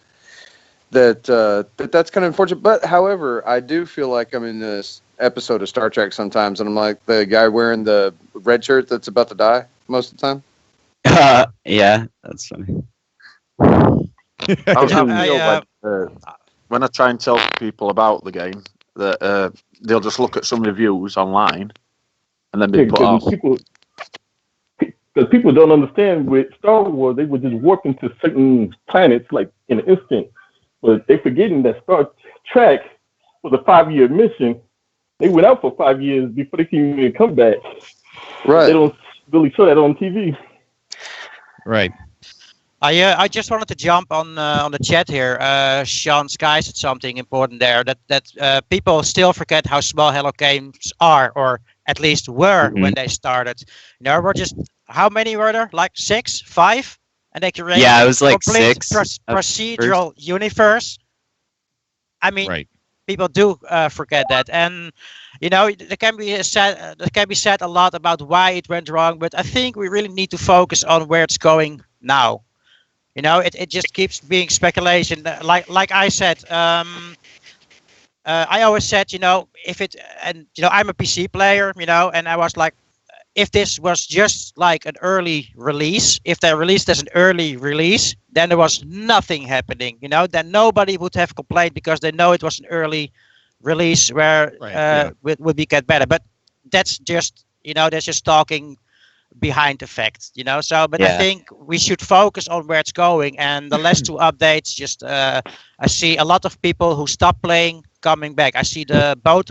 that's kind of unfortunate. But however, I do feel like I'm in this episode of Star Trek sometimes, and I'm like the guy wearing the red shirt that's about to die most of the time. Yeah, that's funny. When I try and tell people about the game, that they'll just look at some reviews online and then be put off. Because people don't understand with Star Wars, they would just warp into certain planets like in an instant. But they're forgetting that Star Trek was a 5-year mission, They went out for 5 years before they can even come back. Right. They don't really show that on TV. Right. I just wanted to jump on the chat here. Sean Sky said something important there that people still forget how small Hello games are, or at least were when they started. You know, we're just how many were there? Like 6, 5, and they created Yeah, it was like complete 6 procedural universe. I mean, Right. people do forget that, and you know there can be said a lot about why it went wrong, but I think we really need to focus on where it's going now. You know, it just keeps being speculation. Like I said, I always said, you know, I'm a PC player, you know, and I was like, if this was just like an early release, if they released as an early release, then there was nothing happening, you know, then nobody would have complained because they know it was an early release where would be get better. But that's just, you know, that's just talking behind the fact, you know. So, but I think we should focus on where it's going, and the last 2 updates, just I see a lot of people who stop playing coming back. I see a lot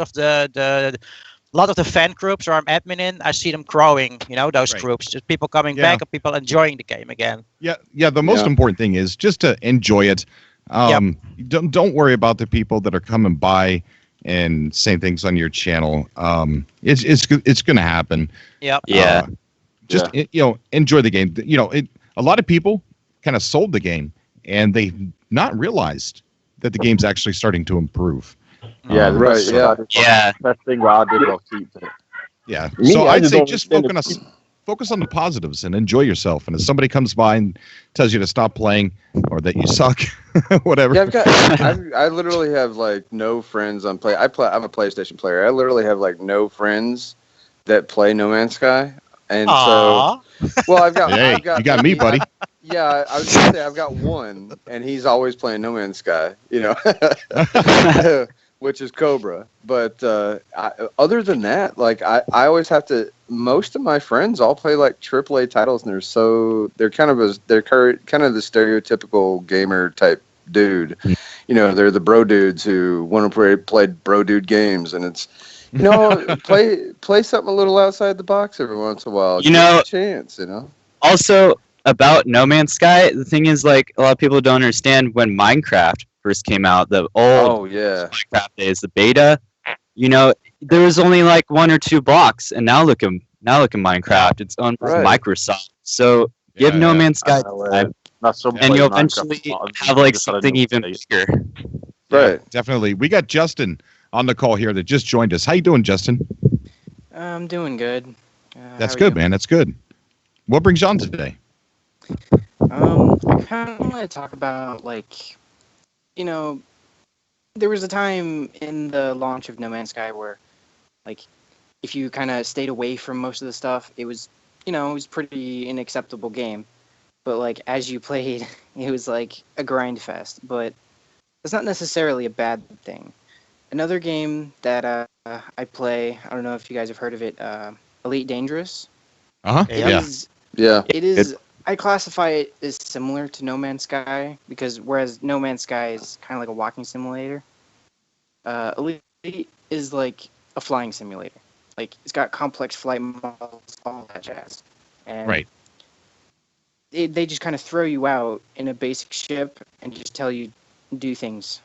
of the fan groups where I'm admin in, I see them growing, you know, those groups, just people coming back and people enjoying the game again. Yeah. The most important thing is just to enjoy it. Don't worry about the people that are coming by and saying things on your channel. It's going to happen. Just enjoy the game. You know, a lot of people kind of sold the game, and they've not realized that the game's actually starting to improve. Yeah, right. Best thing where I did was keep it. Yeah. Me, So I I'd just say don't just understand focus on the positives and enjoy yourself. And if somebody comes by and tells you to stop playing or that you suck, whatever. Yeah, I literally have like no friends on play. I'm a PlayStation player. I literally have like no friends that play No Man's Sky. And so, well, I've got you got me, buddy. I was gonna say I've got one, and he's always playing No Man's Sky, you know, which is Cobra. But other than that, like I always have to. Most of my friends all play like AAA titles, and they're kind of the stereotypical gamer type dude. You know, they're the bro dudes who want to play bro dude games, and it's. You know, play something a little outside the box every once in a while. You know, a chance. You know. Also, about No Man's Sky, the thing is, like, a lot of people don't understand when Minecraft first came out. The old Minecraft days, the beta. You know, there was only like 1 or 2 blocks, and now look at Minecraft. It's owned by Microsoft. So give No Man's Sky time, and you'll eventually have like something even bigger. Right. Definitely. We got Justin on the call here that just joined us. How you doing, Justin? I'm doing good. That's good, man. That's good. What brings you on today? I kind of want to talk about, like, you know, there was a time in the launch of No Man's Sky where, like, if you kind of stayed away from most of the stuff, it was, you know, it was pretty an acceptable game. But, like, as you played, it was, like, a grind fest. But it's not necessarily a bad thing. Another game that I play, I don't know if you guys have heard of it, Elite Dangerous. It is. I classify it as similar to No Man's Sky because whereas No Man's Sky is kind of like a walking simulator, Elite is like a flying simulator. Like it's got complex flight models, all that jazz. And they just kind of throw you out in a basic ship and just tell you do things.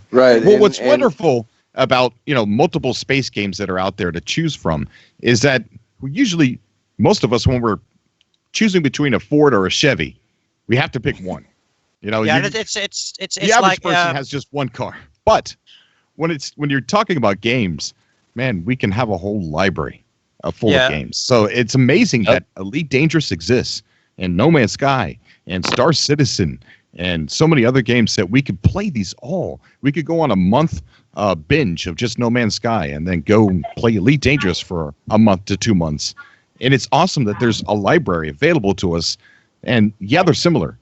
Right. Well, what's wonderful about, you know, multiple space games that are out there to choose from is that usually most of us, when we're choosing between a Ford or a Chevy, we have to pick one. You know, it's the average like person has just one car. But when you're talking about games, man, we can have a whole library full of games. So it's amazing that Elite Dangerous exists, and No Man's Sky, and Star Citizen, and so many other games that we could play these all. We could go on a month binge of just No Man's Sky and then go and play Elite Dangerous for a month to 2 months. And it's awesome that there's a library available to us. And yeah, they're similar,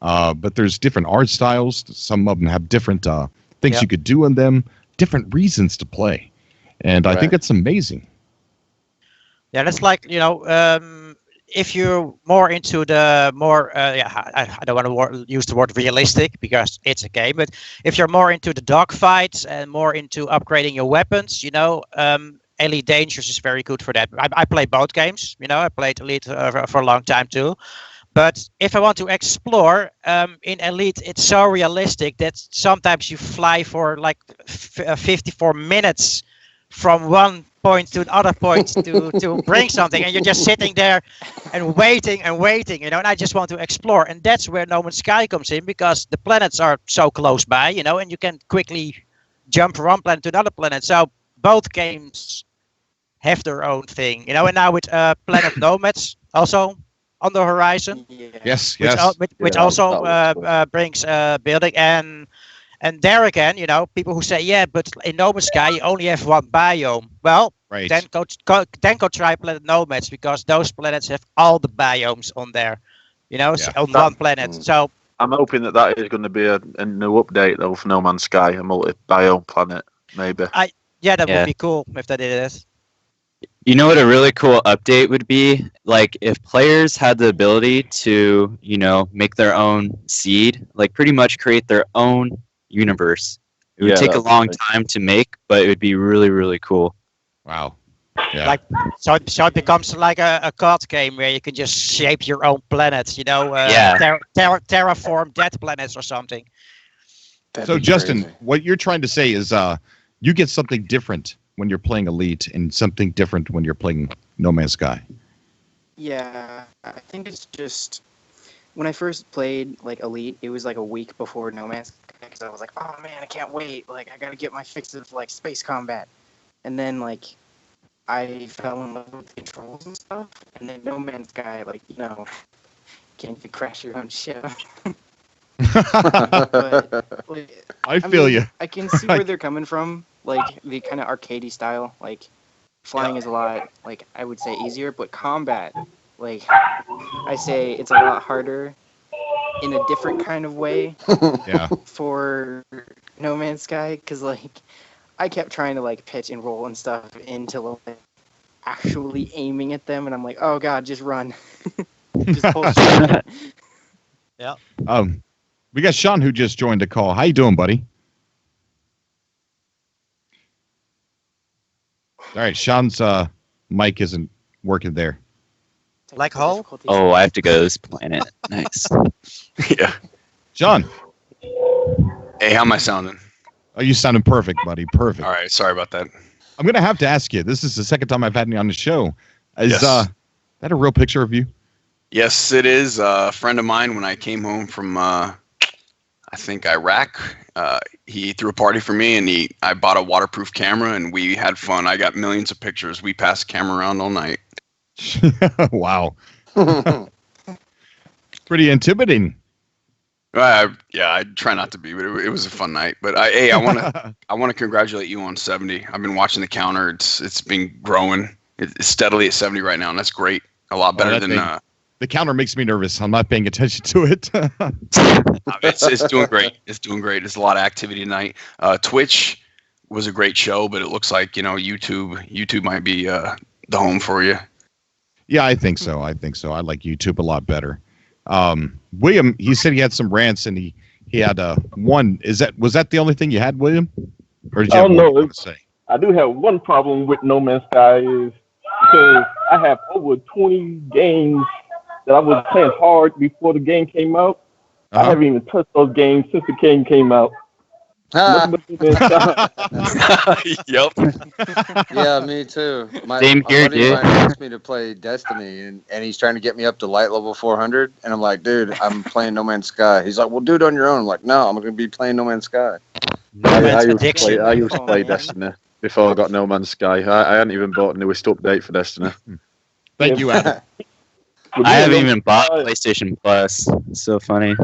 but there's different art styles. Some of them have different things you could do in them, different reasons to play. And I think it's amazing. Yeah, that's like, you know, if you're more into the more, I don't want to use the word realistic because it's a game, but if you're more into the dogfights and more into upgrading your weapons, Elite Dangerous is very good for that. I play both games, I played Elite for a long time too. But if I want to explore, in Elite, it's so realistic that sometimes you fly for like 54 minutes from one point to another point to bring something, and you're just sitting there and waiting, and I just want to explore. And that's where No Man's Sky comes in, because the planets are so close by, and you can quickly jump from one planet to another planet. So both games have their own thing, and now with Planet Nomads also on the horizon. Yes. Which also brings building, and there again, people who say, yeah, but in No Man's Sky you only have one biome. Well, right. then go try Planet Nomads, because those planets have all the biomes on there, on one planet. So I'm hoping that is going to be a new update though for No Man's Sky, a multi-biome planet, maybe. That would be cool if that is. You know what a really cool update would be? Like if players had the ability to, make their own seed, like pretty much create their own universe. It would take a long time to make, but it would be really, really cool. Wow. Yeah. So it becomes like a COD game where you can just shape your own planets, terraform that planets or something. So Justin, what you're trying to say is you get something different when you're playing Elite and something different when you're playing No Man's Sky. Yeah, I think it's just when I first played like Elite, it was like a week before No Man's Sky, because I was like, oh man, I can't wait. Like I gotta get my fix of like space combat. And then like I fell in love with the controls and stuff. And then No Man's Sky, can't even crash your own ship. But, I feel you. I can see where they're coming from. Like the kind of arcadey style, like flying is a lot, like I would say easier, but combat, like I say it's a lot harder in a different kind of way. Yeah. For No Man's Sky, because like I kept trying to like pitch and roll and stuff into like actually aiming at them, and I'm like, oh god, just run. Just pull shit. Yeah. We got Sean who just joined the call. How you doing, buddy? All right, Sean's mic isn't working there. Like how? Oh, I have to go to this planet. Nice. Yeah. Sean. Hey, how am I sounding? Oh, you sounding perfect, buddy. Perfect. All right, sorry about that. I'm going to have to ask you. This is the second time I've had you on the show. Is Yes. That a real picture of you? Yes, it is. A friend of mine, when I came home from, I think, Iraq, he threw a party for me, and I bought a waterproof camera, and we had fun. I got millions of pictures. We passed the camera around all night. Wow. Pretty intimidating. Yeah, I try not to be, but it was a fun night. But I want to congratulate you on 70. I've been watching the counter. It's been growing. It's steadily at 70 right now, and that's great. A lot better than. The counter makes me nervous. I'm not paying attention to it. It's doing great. It's doing great. There's a lot of activity tonight. Twitch was a great show, but it looks like YouTube might be the home for you. Yeah, I think so. I like YouTube a lot better. William, he said he had some rants, and he had one. Was that the only thing you had, William? Or did you have more to say? I do have one problem with No Man's Sky is because I have over 20 games that I was playing hard before the game came out. I haven't even touched those games since the game came out. Yep. Yeah, me too. Same here, dude. Mine asked me to play Destiny, and he's trying to get me up to light level 400, and I'm like, dude, I'm playing No Man's Sky. He's like, well, do it on your own. I'm like, no, I'm going to be playing No Man's Sky. I used to play Destiny before I got No Man's Sky. I hadn't even bought the newest update for Destiny. Thank you, Adam. I haven't even bought PlayStation Plus. It's so funny.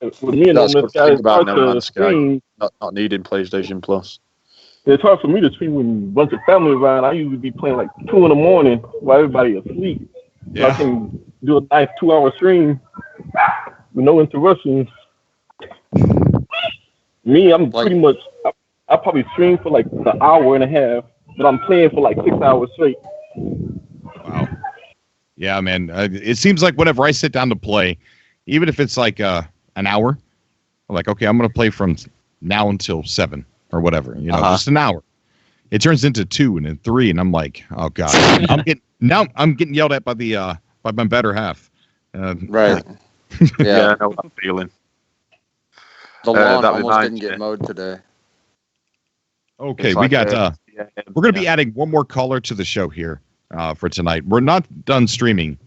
With me and No Man's Sky, about No Man's Sky not needing PlayStation Plus. It's hard for me to stream when a bunch of family around. I usually be playing like 2 in the morning while everybody is asleep. So I can do a nice 2-hour stream with no interruptions. Me, I'm pretty much, I probably stream for like an hour and a half, but I'm playing for like 6 hours straight. Wow. Yeah, man. It seems like whenever I sit down to play, even if it's like an hour, I'm like, okay, I'm going to play from now until 7 or whatever, just an hour. It turns into 2 and then 3, and I'm like, oh god, I'm getting yelled at by my better half. Right. Yeah, I know that feeling. The lawn that almost reminds didn't get me. mowed today. Okay, It's we like, got. We're going to be adding one more caller to the show here for tonight. We're not done streaming,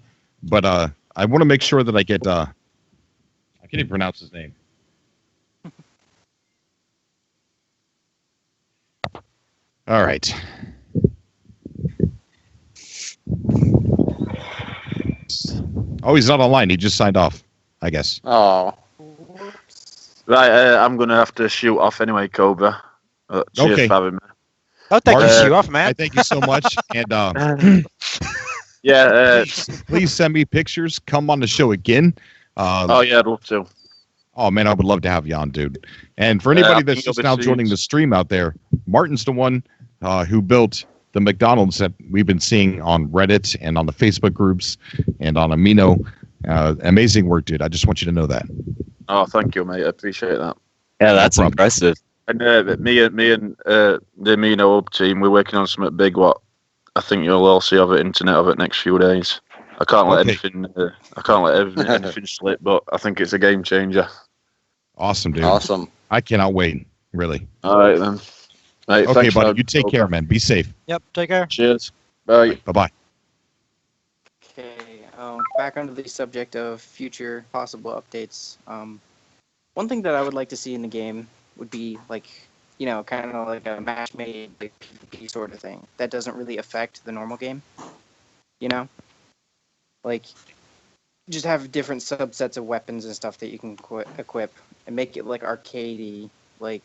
but I want to make sure that I get. I can't even pronounce his name. All right. Oh, he's not online. He just signed off, I guess. Oh. Right, I'm going to have to shoot off anyway, Cobra. Cheers Okay. for having me. Oh, thank Martin, you off, man. I thank you so much. And please send me pictures. Come on the show again. Oh, yeah, I'd love to. Oh, man, I would love to have you on, dude. And for anybody I that's think just now joining the stream out there, Martin's the one who built the McDonald's that we've been seeing on Reddit and on the Facebook groups and on Amino. Amazing work, dude. I just want you to know that. Oh, thank you, mate. I appreciate that. Yeah, that's impressive. And me and the Amino Hub team, we're working on something big. What I think you'll all see of it, internet of it, next few days. I can't let anything. I can't let anything slip. But I think it's a game changer. Awesome, dude. Awesome. I cannot wait. Really. All right then. Mate, Okay, thanks, buddy. man. You take care, man. Be safe. Yep, take care. Cheers. Bye. Bye-bye. Okay, back onto the subject of future possible updates. One thing that I would like to see in the game would be like, kind of like a match-made like PvP sort of thing that doesn't really affect the normal game. Like just have different subsets of weapons and stuff that you can equip and make it like arcadey. Like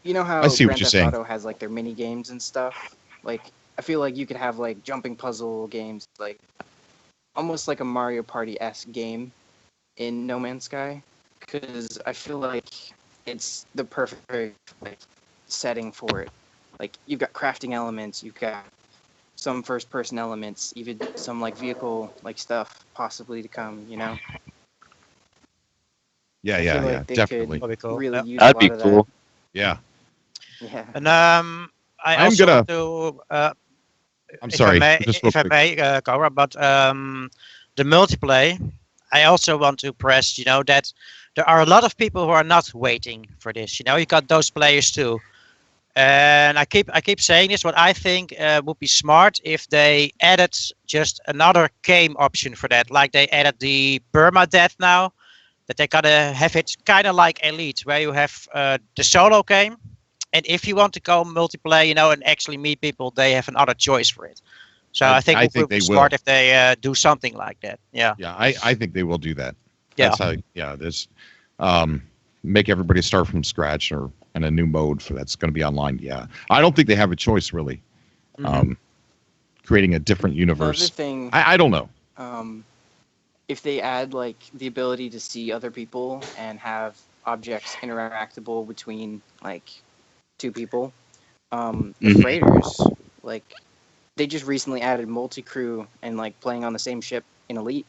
how I see what Grand you're Theft saying. Auto has like their mini games and stuff. Like I feel like you could have like jumping puzzle games, like almost like a Mario Party-esque game in No Man's Sky, because I feel like it's the perfect like setting for it. Like you've got crafting elements, you've got some first-person elements, even some like vehicle like stuff possibly to come. Yeah, I yeah, feel like yeah. they Definitely. could Cool. really Yeah. use That'd a be lot of cool. Yeah. that. Yeah. And I I'm also gonna- want to. I'm sorry. Just real If I quick. may, Cobra, but the multiplayer, I also want to press. That there are a lot of people who are not waiting for this. You got those players too. And I keep saying this. What I think would be smart if they added just another game option for that, like they added the permadeath now. That they gotta have it kind of like Elite, where you have the solo game, and if you want to go multiplayer, and actually meet people, they have another choice for it. So I think it would be they smart will. if they do something like that. Yeah. Yeah, I think they will do that. Yeah. That's how. Yeah, there's make everybody start from scratch or in a new mode that's going to be online. Yeah, I don't think they have a choice really. Creating a different universe. Another thing. I don't know. If they add like the ability to see other people and have objects interactable between like two people, the freighters, like they just recently added multi-crew and like playing on the same ship in Elite.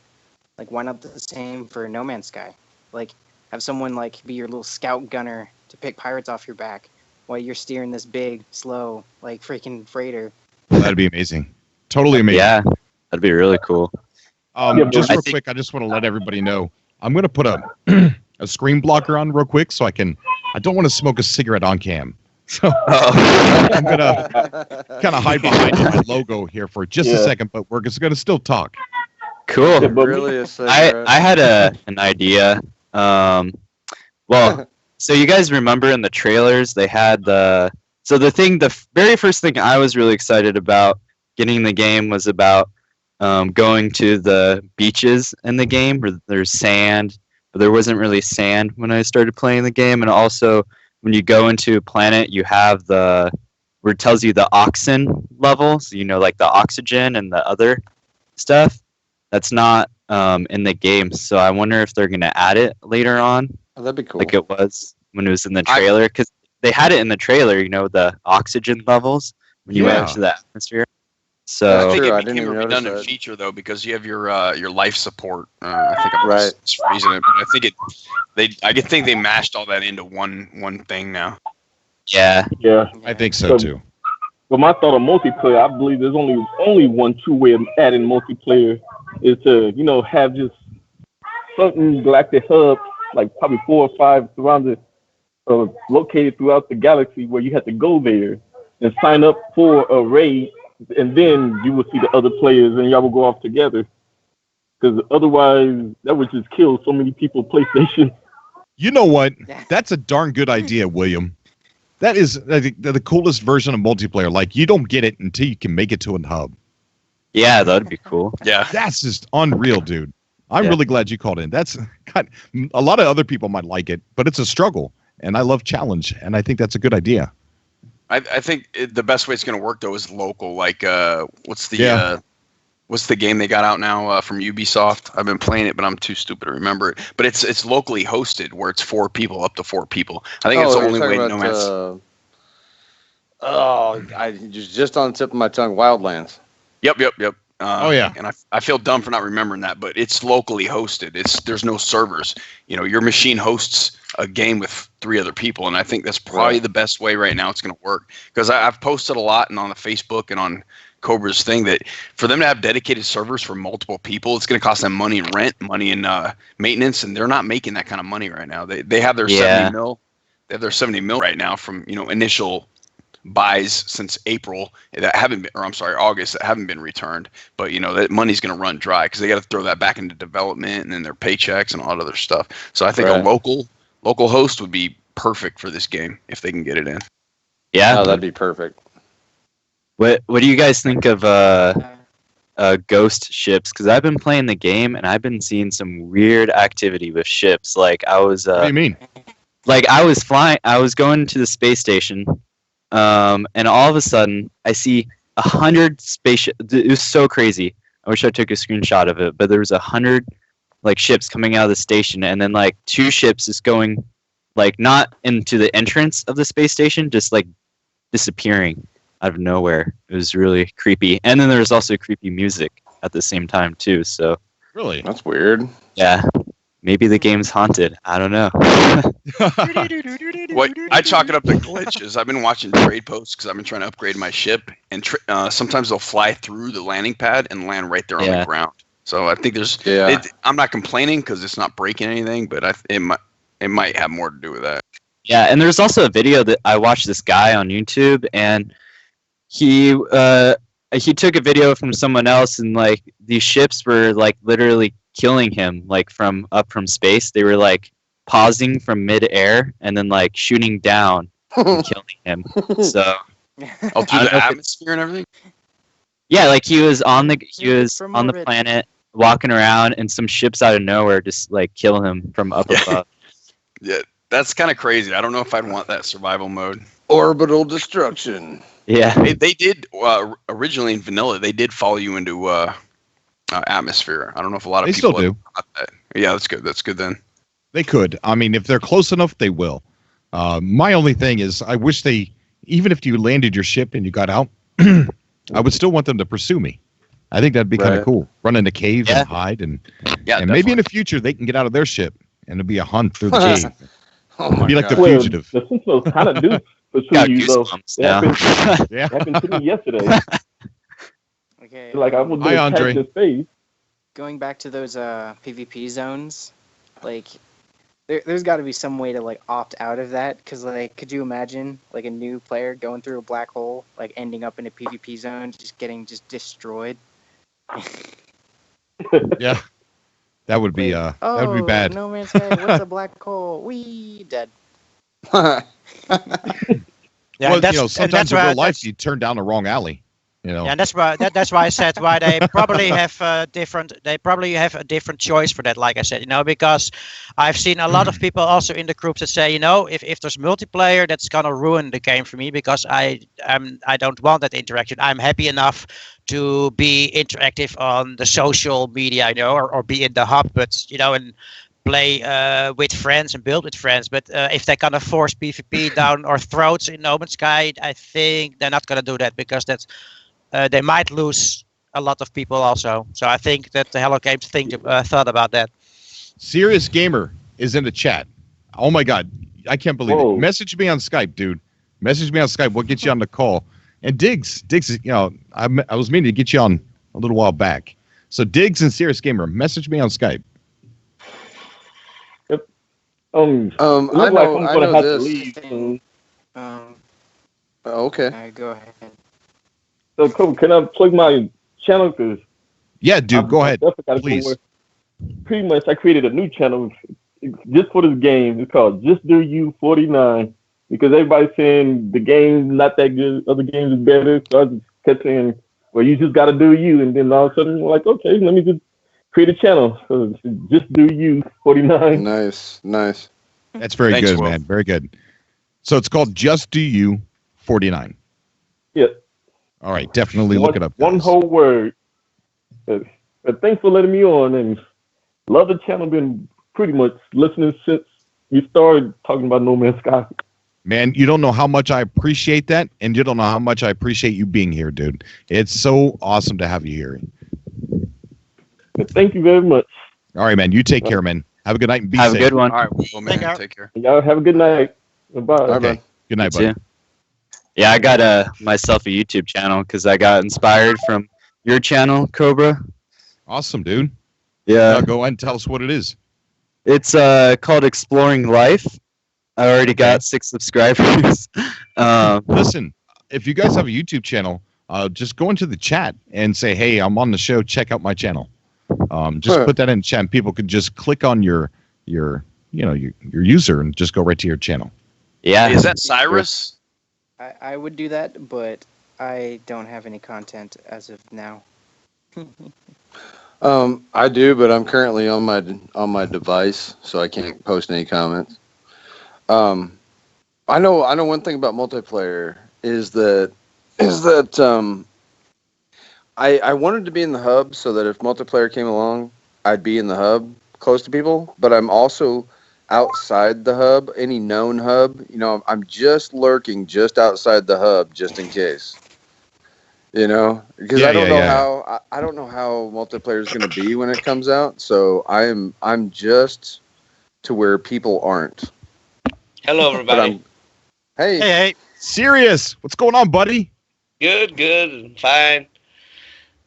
Like why not the same for No Man's Sky? Like have someone like be your little scout gunner to pick pirates off your back while you're steering this big, slow, like freaking freighter. That'd be amazing. Totally amazing. Yeah, that'd be really cool. Just I real think- quick, I just want to let everybody know I'm going to put a a screen blocker on real quick so I don't want to smoke a cigarette on cam. So I'm going to kind of hide behind my logo here for just a second, but we're just going to still talk. Cool. Really a cigarette. I had an idea. Well, so you guys remember in the trailers they had the very first thing I was really excited about getting the game was about going to the beaches in the game where there's sand, but there wasn't really sand when I started playing the game. And also when you go into a planet, you have where it tells you the oxygen level, so like the oxygen and the other stuff. That's not in the game, so I wonder if they're gonna add it later on. Oh, that'd be cool. Like it was when it was in the trailer, because they had it in the trailer. The oxygen levels when you went into the atmosphere. So I think True, I it didn't became a even notice redundant that. feature though because you have your life support. I think I'm Right. just phrasing it, but I think I think they mashed all that into one thing now. yeah, Yeah. I think so So- too. But my thought on multiplayer, I believe there's only one true way of adding multiplayer is to, have just something Galactic Hub, like probably 4 or 5 located throughout the galaxy where you have to go there and sign up for a raid, and then you will see the other players and y'all will go off together. Because otherwise, that would just kill so many people PlayStation. You know what? That's a darn good idea, William. That is the coolest version of multiplayer. Like, you don't get it until you can make it to a hub. yeah, that'd be cool. Yeah. That's just unreal, dude. I'm Yeah. really glad you called in. That's God, a lot of other people might like it, but it's a struggle, and I love challenge, and I think that's a good idea. I think the best way it's going to work though is local. Like, what's the game they got out now from Ubisoft? I've been playing it, but I'm too stupid to remember it. But it's locally hosted, where it's 4 people, up to 4 people. I think it's the you're only way. talking No about, man's. I just on the tip of my tongue, Wildlands. Yep. Oh, yeah. And I feel dumb for not remembering that, but it's locally hosted. There's no servers. Your machine hosts a game with 3 other people, and I think that's probably the best way right now it's going to work. Because I've posted a lot and on the Facebook and on Cobra's thing that for them to have dedicated servers for multiple people, it's going to cost them money in rent, money in maintenance, and they're not making that kind of money right now. They have their 70 mil. They have their 70 mil right now from initial buys since April that haven't been, or I'm sorry, August, that haven't been returned. But that money's going to run dry because they got to throw that back into development and then their paychecks and all that other stuff. So I think a local host would be perfect for this game if they can get it in. Yeah, that'd be perfect. What do you guys think of ghost ships? Because I've been playing the game and I've been seeing some weird activity with ships. Like I was, What do you mean? like I was flying, I was going to the space station, and all of a sudden I see 100 spaceships. It was so crazy. I wish I took a screenshot of it, but there was 100 like ships coming out of the station, and then like 2 ships just going like not into the entrance of the space station, just like disappearing out of nowhere. It was really creepy, and then there was also creepy music at the same time too. So Really? That's weird. yeah, maybe the game's haunted. I don't know. What I chalk it up to glitches. I've been watching trade posts because I've been trying to upgrade my ship, and sometimes they'll fly through the landing pad and land right there on the ground. So I think there's. I'm not complaining because it's not breaking anything, but it might have more to do with that. Yeah, and there's also a video that I watched this guy on YouTube, and he took a video from someone else, and like these ships were like literally killing him, like from space. They were like pausing from mid-air and then like shooting down and killing him. So through the atmosphere and everything. Yeah, like he was on the planet walking around, and some ships out of nowhere just like kill him from up above. Yeah, that's kind of crazy. I don't know if I'd want that survival mode. Orbital destruction. Yeah, they did originally in vanilla. They did follow you into atmosphere. I don't know if a lot of people still do. That. Yeah, that's good. That's good then. They could. I mean, if they're close enough, they will. My only thing is, I wish even if you landed your ship and you got out, I would still want them to pursue me. I think that'd be kind of cool. Run into caves and hide, and maybe in the future they can get out of their ship and it'll be a hunt through the cave. Oh be like the Well, fugitive. The Sentinels kind of do pursue you, though. It happened to me yesterday. Okay. Like I was Hi, Andre. his face. Going back to those PvP zones, like there's got to be some way to like opt out of that, because like could you imagine like a new player going through a black hole, like ending up in a PvP zone, just getting destroyed? Yeah, that would be that would be bad. No Man's Sky, what's a black hole? We dead. Yeah, Well, that's, sometimes in real life you turn down the wrong alley. Yeah, that's why I said why they probably have a different choice for that. Like I said, because I've seen a lot of people also in the group that say, if there's multiplayer, that's gonna ruin the game for me, because I don't want that interaction. I'm happy enough to be interactive on the social media, or be in the hub, but and play with friends and build with friends. But if they're gonna force PvP down our throats in No Man's Sky, I think they're not gonna do that, because that's they might lose a lot of people also. So I think that the Hello Games thought about that. Serious Gamer is in the chat. Oh my God, I can't believe Whoa. it. Message me on Skype, dude. Message me on Skype. We'll get you on the call. And Diggs, you know, I was meaning to get you on a little while back. So Diggs and Serious Gamer, message me on Skype. Yep. I I'm know gonna have to this. leave soon. Okay. Go ahead. So cool. Can I plug my channel? Cause Yeah, dude, go ahead, definitely gotta go please. with- Pretty much, I created a new channel just for this game. It's called Just Do You 49 because everybody's saying the game's not that good, other games is better. So I just kept saying, well, you just gotta do you, and then all of a sudden, I'm like, okay, let me just create a channel. So it's Just Do You 49. Nice. That's very Thanks, good, Will. man. Very good. So it's called Just Do You 49. Yeah. All right, definitely look it up. One guys. whole word. But thanks for letting me on, and love the channel. Been pretty much listening since you started talking about No Man's Sky. Man, you don't know how much I appreciate that, and you don't know how much I appreciate you being here, dude. It's so awesome to have you here. But thank you very much. All right, man. You take care, man. Have a good night and be Have a safe. good one. All right, Will, man. care. Take care. Y'all have a good night. Bye. Okay. Good night, buddy. too. Yeah, I got myself a YouTube channel because I got inspired from your channel, Cobra. Awesome, dude. Yeah, Go ahead and tell us what it is. it's called Exploring Life. I already got 6 subscribers. Listen, if you guys have a YouTube channel, just go into the chat and say, "Hey, I'm on the show. Check out my channel." Just put that in chat, and people could just click on your user and just go right to your channel. Yeah, Is that Cyrus? I would do that, but I don't have any content as of now. I do, but I'm currently on my device, so I can't post any comments. I know one thing about multiplayer is that I wanted to be in the hub so that if multiplayer came along, I'd be in the hub close to people, but I'm also outside the hub, any known hub. You know, I'm just lurking just outside the hub just in case. You know, because I don't know how multiplayer is going to be when it comes out. So I'm just to where people aren't. Hello, everybody. Hey, Serious. What's going on, buddy? Good, fine.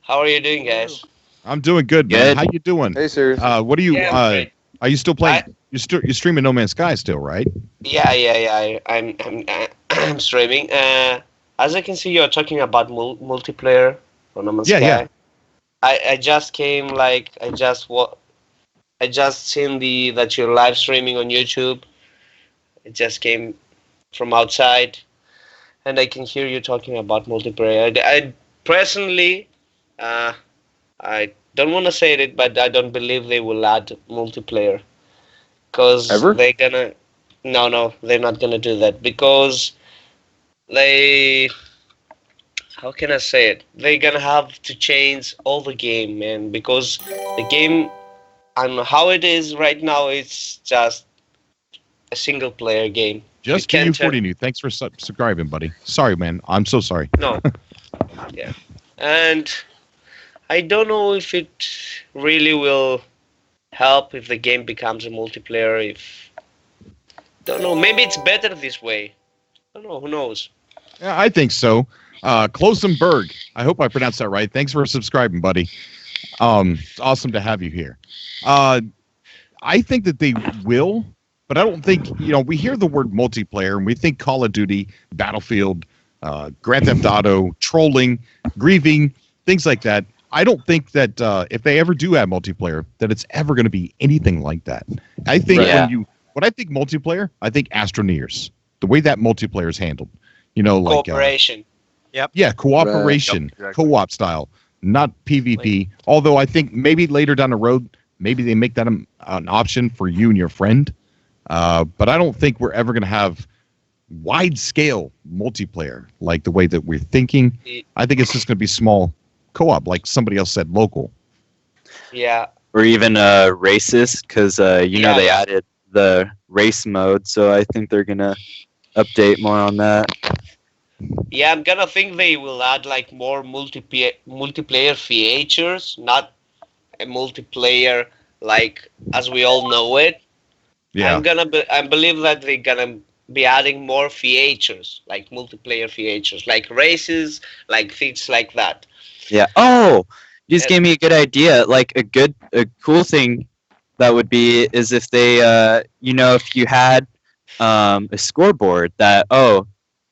How are you doing, guys? I'm doing good, man. Good. How you doing? hey, serious. What are you? Yeah, I'm great. Are you still playing? You're streaming No Man's Sky still, right? Yeah. I'm streaming. As I can see, you're talking about multiplayer on No Man's Sky. Yeah. I just came, like, I just seen that you're live streaming on YouTube. I just came from outside, and I can hear you talking about multiplayer. I personally, I don't want to say it, but I don't believe they will add multiplayer. Because Ever? they're gonna... No, they're not gonna do that. Because they... How can I say it? They're gonna have to change all the game, man. Because the game, and how it is right now, it's just a single player game. Just can't you turn- 40 new. Thanks for subscribing, buddy. Sorry, man. I'm so sorry. No. Yeah. And I don't know if it really will help if the game becomes a multiplayer. Don't know. Maybe it's better this way. Don't know. Who knows? Yeah, I think so. Klosenberg. I hope I pronounced that right. Thanks for subscribing, buddy. It's awesome to have you here. I think that they will, but I don't think, we hear the word multiplayer and we think Call of Duty, Battlefield, Grand Theft Auto, trolling, grieving, things like that. I don't think that if they ever do add multiplayer, that it's ever going to be anything like that. I think when I think multiplayer, I think Astroneers. The way that multiplayer is handled, like Cooperation. yeah, cooperation, Right. Yep, co-op style, not PvP. Although I think maybe later down the road, maybe they make that an option for you and your friend. But I don't think we're ever going to have wide-scale multiplayer like the way that we're thinking. I think it's just going to be small co-op, like somebody else said, local. Yeah. or even races, because they added the race mode, so I think they're gonna update more on that. Yeah, I'm gonna think they will add like more multiplayer features, not a multiplayer like as we all know it. Yeah. I believe that they're gonna be adding more features, like multiplayer features, like races, like things like that. Yeah. Oh, you just And gave me a good idea. Like a cool thing that would be is if they, if you had a scoreboard that,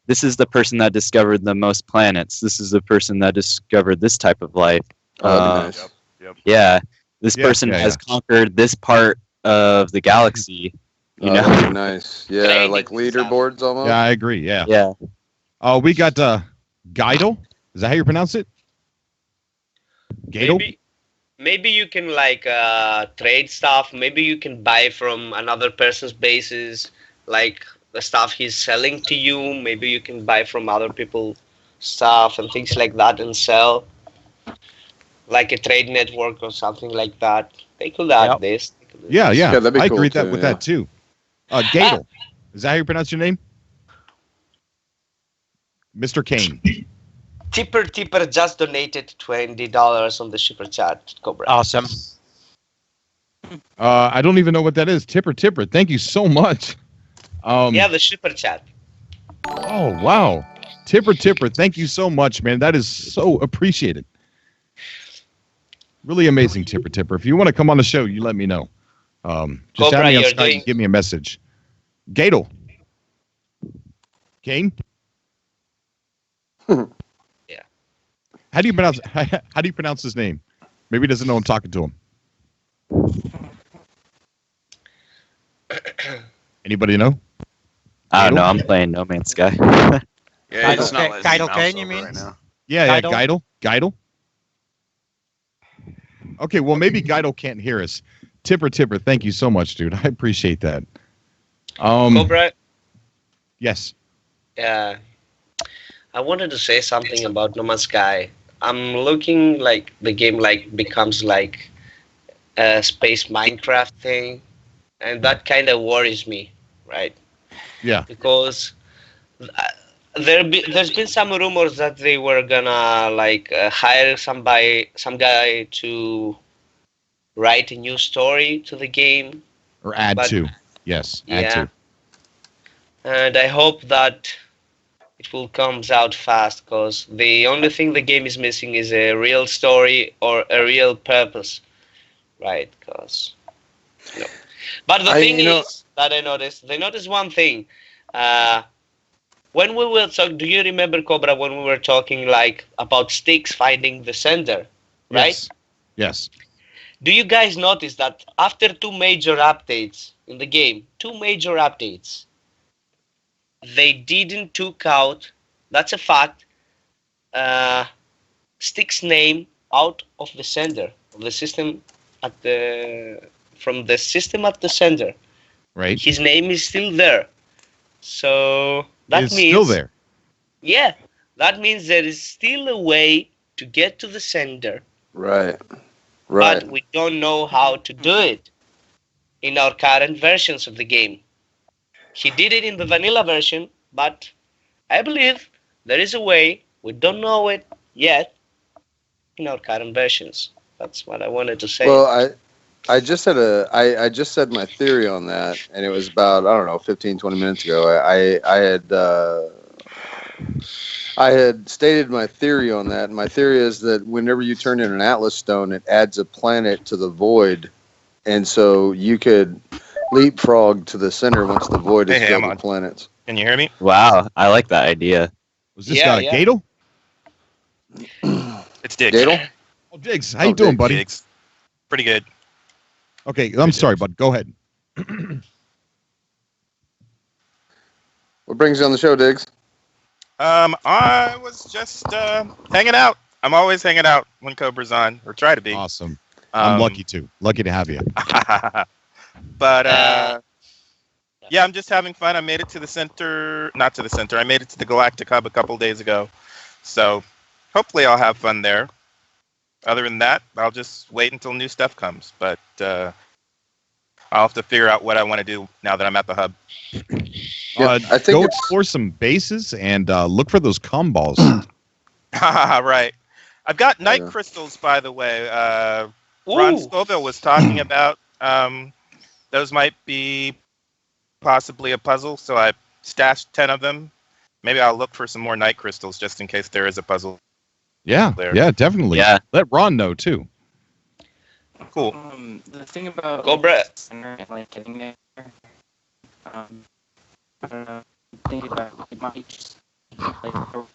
this is the person that discovered the most planets. This is the person that discovered this type of life. Oh, that'd be nice. Yep. Yeah, this Yeah, person yeah, has yeah. conquered this part of the galaxy. You know? That'd be nice. Yeah, Training like stuff. leaderboards almost. Yeah, I agree. Yeah. Yeah. We got Geidel. Is that how you pronounce it? Geidel? maybe you can like trade stuff. Maybe you can buy from another person's bases, like the stuff he's selling to you. Maybe you can buy from other people's stuff and things like that and sell, like a trade network or something like that. They could add this. They could do Yeah, this. yeah. Yeah, that'd be I cool agree too, with yeah. that too. Geidel. Is that how you pronounce your name? Mr. Kane. Tipper just donated $20 on the super chat, Cobra. Awesome. I don't even know what that is. Tipper. Thank you so much. Yeah, the super chat. Oh, wow. Tipper. Thank you so much, man. That is so appreciated. Really amazing, Tipper. If you want to come on the show, you let me know. Just Cobra, add me on you're Skype doing- and give me a message. Geidel. Kane? Yeah. How do you pronounce his name? Maybe he doesn't know I'm talking to him. Anybody know? I don't know. I'm playing No Man's Sky. Yeah, he's not letting me Geidel mouse Kane, you over mean? right now. Yeah, Geidel? Geidel. Okay, well, maybe Geidel can't hear us. Tipper, thank you so much, dude. I appreciate that. Cobra, Yes. I wanted to say something about No Man's Sky. I'm looking like the game like becomes like a space Minecraft thing, and that kind of worries me, right? Yeah. Because there's been some rumors that they were gonna like hire some guy to write a new story to the game. Or add But- to. Yes. Add Yeah. to. And I hope that it will comes out fast, because the only thing the game is missing is a real story or a real purpose, right? Because but the thing is that I noticed one thing. When we were talking, do you remember, Cobra, when we were talking like about Sticks finding the sender, right? Yes. Do you guys notice that after two major updates in the game, they didn't took out, that's a fact, Stick's name out of the sender, of the system from the system at the sender. Right. His name is still there. So that It's means still there. Yeah, that means there is still a way to get to the sender, Right. but we don't know how to do it in our current versions of the game. He did it in the vanilla version, but I believe there is a way, we don't know it yet, in our current versions. That's what I wanted to say. Well, I just had I just said my theory on that, and it was about, I don't know, 15, 20 minutes ago. I had stated my theory on that. And my theory is that whenever you turn in an Atlas stone, it adds a planet to the void, and so you could leapfrog to the center once the void is Hey, filled I'm with on. planets. Can you hear me? Wow, I like that idea. Was this Geidel? It's Diggs. Geidel? Oh, Diggs. How you doing, buddy? Diggs. Pretty good. Okay, I'm sorry, bud. Go ahead. What brings you on the show, Diggs? I was just hanging out. I'm always hanging out when Cobra's on, or try to be. Awesome. I'm lucky to have you. But yeah, I'm just having fun. I made it to the center, not to the center. I made it to the Galactic Hub a couple days ago, so hopefully I'll have fun there. Other than that, I'll just wait until new stuff comes. But I'll have to figure out what I want to do now that I'm at the hub. I think go it's explore some bases and look for those balls. Right. I've got night Yeah. crystals, by the way. Ron Ooh. Scoville was talking about. Those might be possibly a puzzle, so I stashed 10 of them. Maybe I'll look for some more night crystals just in case there is a puzzle. Yeah, There. yeah, definitely. Yeah. Let Ron know too. Cool. The thing about Go, Brett. like getting there, I don't know. Think about it might just like a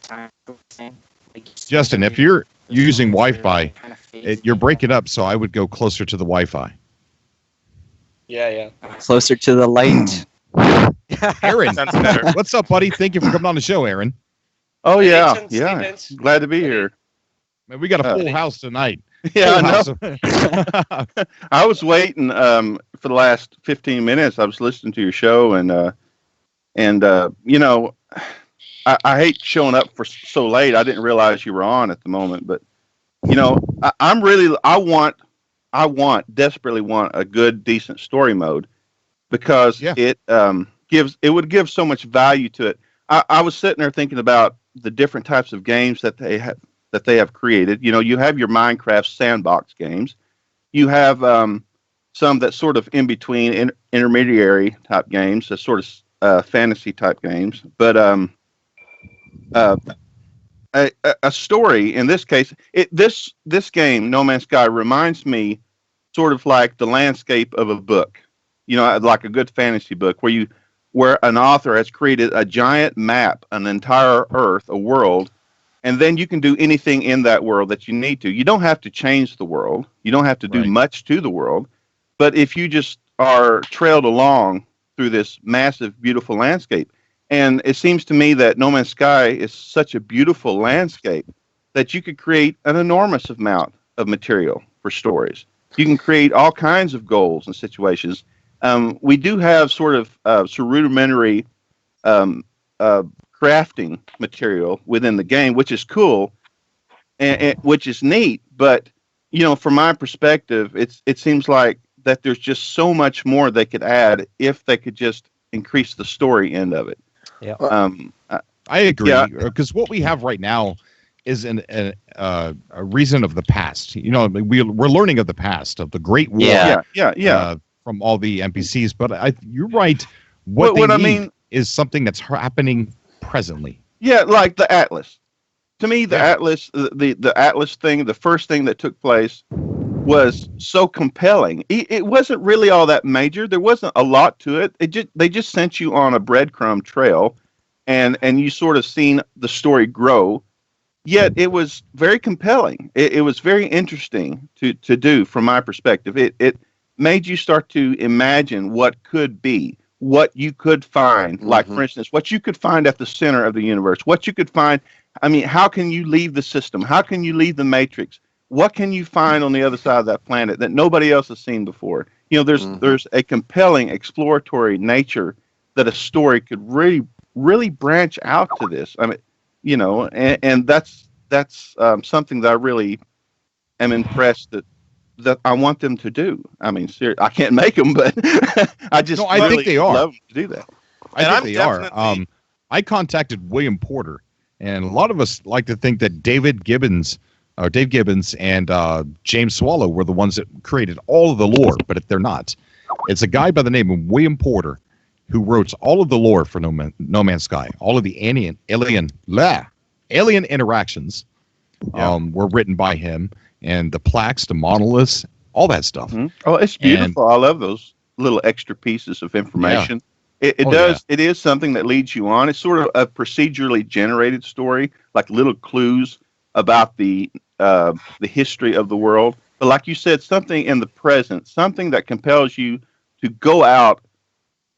time thing. Like, Justin, if you're using Wi-Fi, kind of phase you're breaking up, so I would go closer to the Wi-Fi. Yeah. Closer to the light. Aaron, Sounds better. what's up, buddy? Thank you for coming on the show, Aaron. Oh yeah, Agents, yeah. agents. Glad to be here. Man, we got a full house tonight. Yeah, I Full know. house. I was waiting for the last 15 minutes. I was listening to your show, and you know, I hate showing up for so late. I didn't realize you were on at the moment, but you know, I desperately want a good, decent story mode because it would give so much value to it. I was sitting there thinking about the different types of games that they have created. You know, you have your Minecraft sandbox games. You have some that sort of in between intermediary type games, that sort of fantasy type games. But a story in this case, this game, No Man's Sky, reminds me sort of like the landscape of a book. You know, like a good fantasy book where an author has created a giant map, an entire Earth, a world, and then you can do anything in that world that you need to. You don't have to change the world. You don't have to do much to the world. But if you just are trailed along through this massive, beautiful landscape, and it seems to me that No Man's Sky is such a beautiful landscape that you could create an enormous amount of material for stories. You can create all kinds of goals and situations. We do have sort of rudimentary crafting material within the game, which is cool, and which is neat. But you know, from my perspective, it seems like that there's just so much more they could add if they could just increase the story end of it. Yeah. I agree, because what we have right now is a reason of the past. You know, we're learning of the past, of the Great War. Yeah. From all the NPCs, but you're right. What I mean is something that's happening presently. Yeah, like the Atlas. To me, the Atlas, the Atlas thing, the first thing that took place was so compelling. It wasn't really all that major. There wasn't a lot to it. They just sent you on a breadcrumb trail, and you sort of seen the story grow. Yet it was very compelling. It was very interesting to do from my perspective. It made you start to imagine what could be, what you could find. Like, for instance, what you could find at the center of the universe, what you could find. I mean, how can you leave the system? How can you leave the matrix? What can you find on the other side of that planet that nobody else has seen before? You know, there's a compelling exploratory nature that a story could really branch out to this. I mean, you know, and that's something that I really am impressed that I want them to do. I mean, seriously, I can't make them, but I just I think they are. love to do that. I think they are. I contacted William Porter, and a lot of us like to think that Dave Gibbons and James Swallow were the ones that created all of the lore, but they're not. It's a guy by the name of William Porter who wrote all of the lore for No Man's Sky. All of the alien interactions were written by him, and the plaques, the monoliths, all that stuff. Oh, it's beautiful. I love those little extra pieces of information. It is something that leads you on. It's sort of a procedurally generated story, like little clues about the history of the world. But like you said, something in the present, something that compels you to go out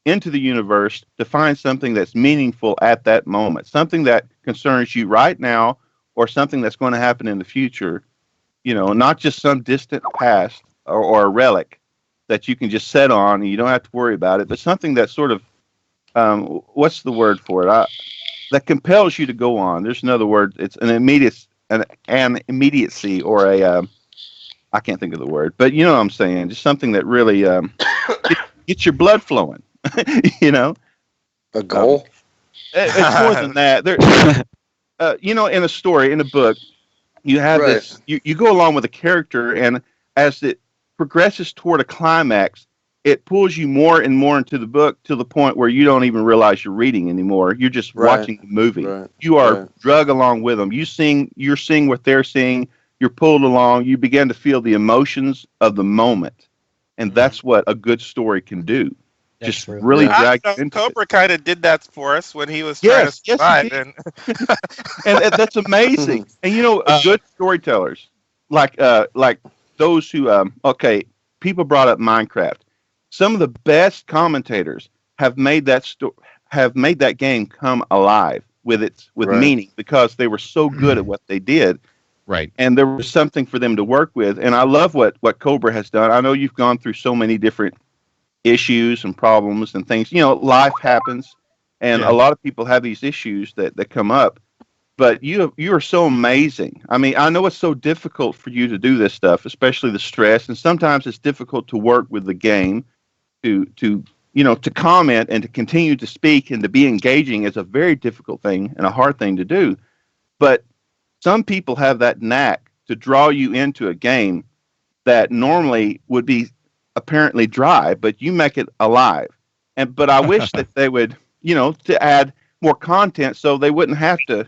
into the universe to find something that's meaningful at that moment, something that concerns you right now, or something that's going to happen in the future. You know, not just some distant past or a relic that you can just set on and you don't have to worry about it, but something that sort of, what's the word for it? That compels you to go on. There's another word. It's an immediacy, or I can't think of the word, but you know what I'm saying. Just something that really gets your blood flowing. You know, A goal? It's more than that. There, in a story, in a book, you have Right. this. You go along with a character, and as it progresses toward a climax, it pulls you more and more into the book to the point where you don't even realize you're reading anymore. You're just watching the movie. You are drug along with them. You're seeing what they're seeing. You're pulled along. You begin to feel the emotions of the moment, and that's what a good story can do. Just really drag you into Cobra kind of did that for us when he was trying to survive. Yes, and that's amazing. And good storytellers, like those who people brought up Minecraft. Some of the best commentators have made that game come alive with meaning because they were so good at what they did. Right. And there was something for them to work with. And I love what Cobra has done. I know you've gone through so many different issues and problems and things. Life happens, and a lot of people have these issues that come up. But you are so amazing. I mean, I know it's so difficult for you to do this stuff, especially the stress, and sometimes it's difficult to work with the game, to comment and to continue to speak and to be engaging is a very difficult thing and a hard thing to do. But some people have that knack to draw you into a game that normally would be apparently dry, but you make it alive. But I wish that they would, to add more content so they wouldn't have to.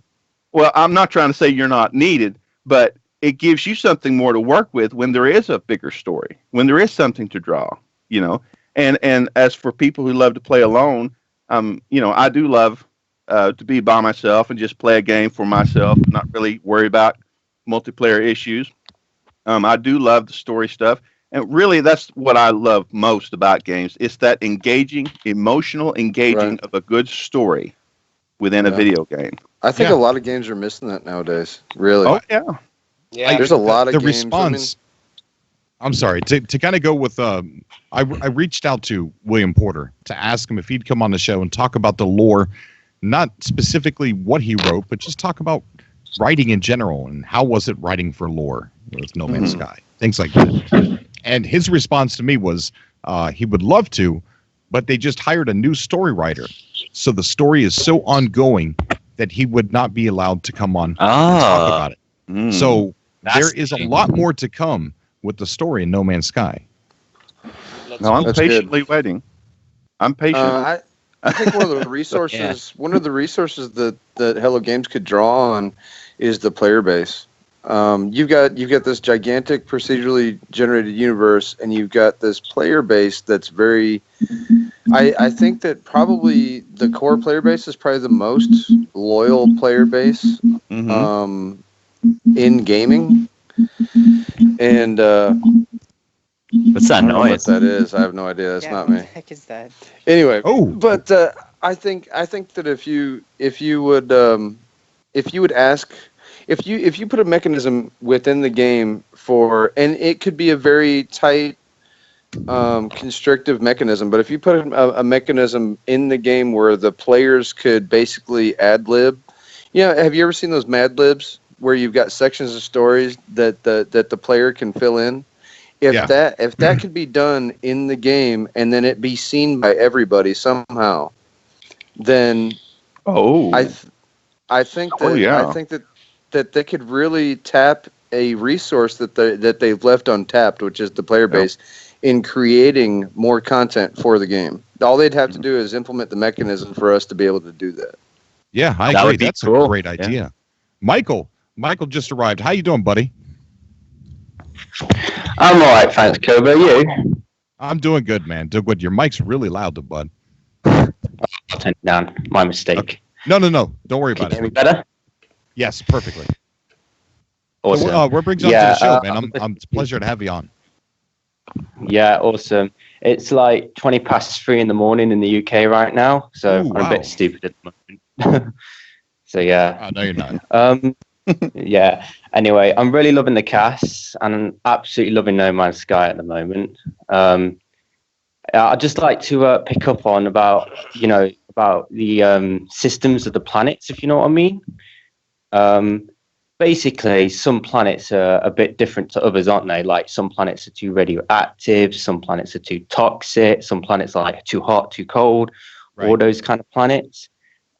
Well, I'm not trying to say you're not needed, but it gives you something more to work with when there is a bigger story, when there is something to draw, And as for people who love to play alone, I do love to be by myself and just play a game for myself, not really worry about multiplayer issues. I do love the story stuff. And really, that's what I love most about games. It's that emotional engaging of a good story within a video game. I think a lot of games are missing that nowadays. Really. Oh, yeah. Yeah. There's a lot of the games. response. I'm sorry to kind of go with. I reached out to William Porter to ask him if he'd come on the show and talk about the lore, not specifically what he wrote, but just talk about writing in general and how was it writing for lore with No Man's Sky, things like that. And his response to me was he would love to, but they just hired a new story writer. So the story is so ongoing that he would not be allowed to come on and talk about it. So there is a lot more to come with the story in No Man's Sky. No, I'm patiently waiting. I'm patient. I think one of the resources that Hello Games could draw on is the player base. You've got this gigantic procedurally generated universe, and you've got this player base that's very. I think that probably the core player base is probably the most loyal player base in gaming. And what's that noise? What that is? I have no idea. That's not me. What the heck is that? Anyway, but I think that if you would ask. If you put a mechanism within the game and it could be a very tight, constrictive mechanism, but if you put a mechanism in the game where the players could basically ad lib, have you ever seen those Mad Libs where you've got sections of stories that the player can fill in? If that could be done in the game and then it be seen by everybody somehow, then I think that they could really tap a resource that they've left untapped, which is the player base, in creating more content for the game. All they'd have to do is implement the mechanism for us to be able to do that. Yeah, I agree. That's cool. A great idea. Michael just arrived. How you doing, buddy? I'm all right, thanks, Kobe. You? I'm doing good, man. Doing good. Your mic's really loud, bud. I'll turn it down. My mistake. Okay. No. Don't worry about it. Can you hear me better? Yes, perfectly. Awesome. So, what brings you on to the show, man? It's a pleasure to have you on. Yeah, awesome. It's like 20 past 3 in the morning in the UK right now, so I'm a bit stupid at the moment. So yeah. No, you're not. Yeah. Anyway, I'm really loving the cast, and I'm absolutely loving No Man's Sky at the moment. I'd just like to pick up on about the systems of the planets, if you know what I mean. Basically, some planets are a bit different to others, aren't they? Like some planets are too radioactive, some planets are too toxic, some planets are like too hot, too cold. all those kind of planets.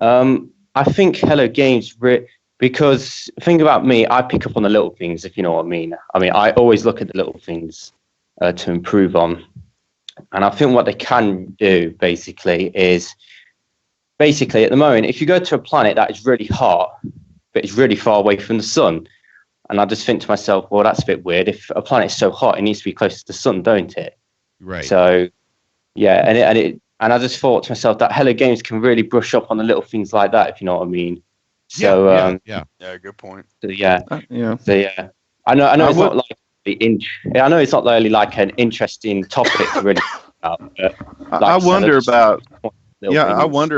I think Hello Games, because think about me, I pick up on the little things, if you know what I mean. I mean, I always look at the little things to improve on. And I think what they can do, basically, is at the moment, if you go to a planet that is really hot, but it's really far away from the sun, and I just think to myself, well, that's a bit weird. If a planet's so hot, it needs to be close to the sun, don't it? Right. So, yeah, and I just thought to myself that Hello Games can really brush up on the little things like that, if you know what I mean. So, yeah, good point. So, yeah. Yeah. So, yeah. I know it's not like I know it's not really like an interesting topic to really talk about, but I wonder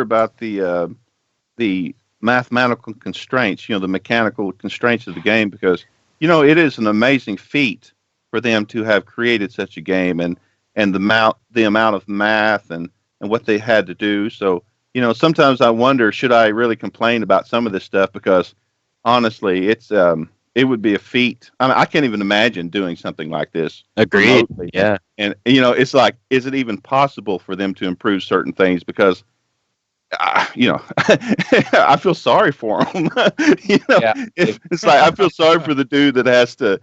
about the mathematical constraints, the mechanical constraints of the game, because it is an amazing feat for them to have created such a game, and the amount of math and what they had to do. So sometimes I wonder, should I really complain about some of this stuff, because honestly it would be a feat. I mean, I can't even imagine doing something like this. Agreed. Remotely. Yeah. And it's like, is it even possible for them to improve certain things? Because I feel sorry for them. It's like I feel sorry for the dude that has to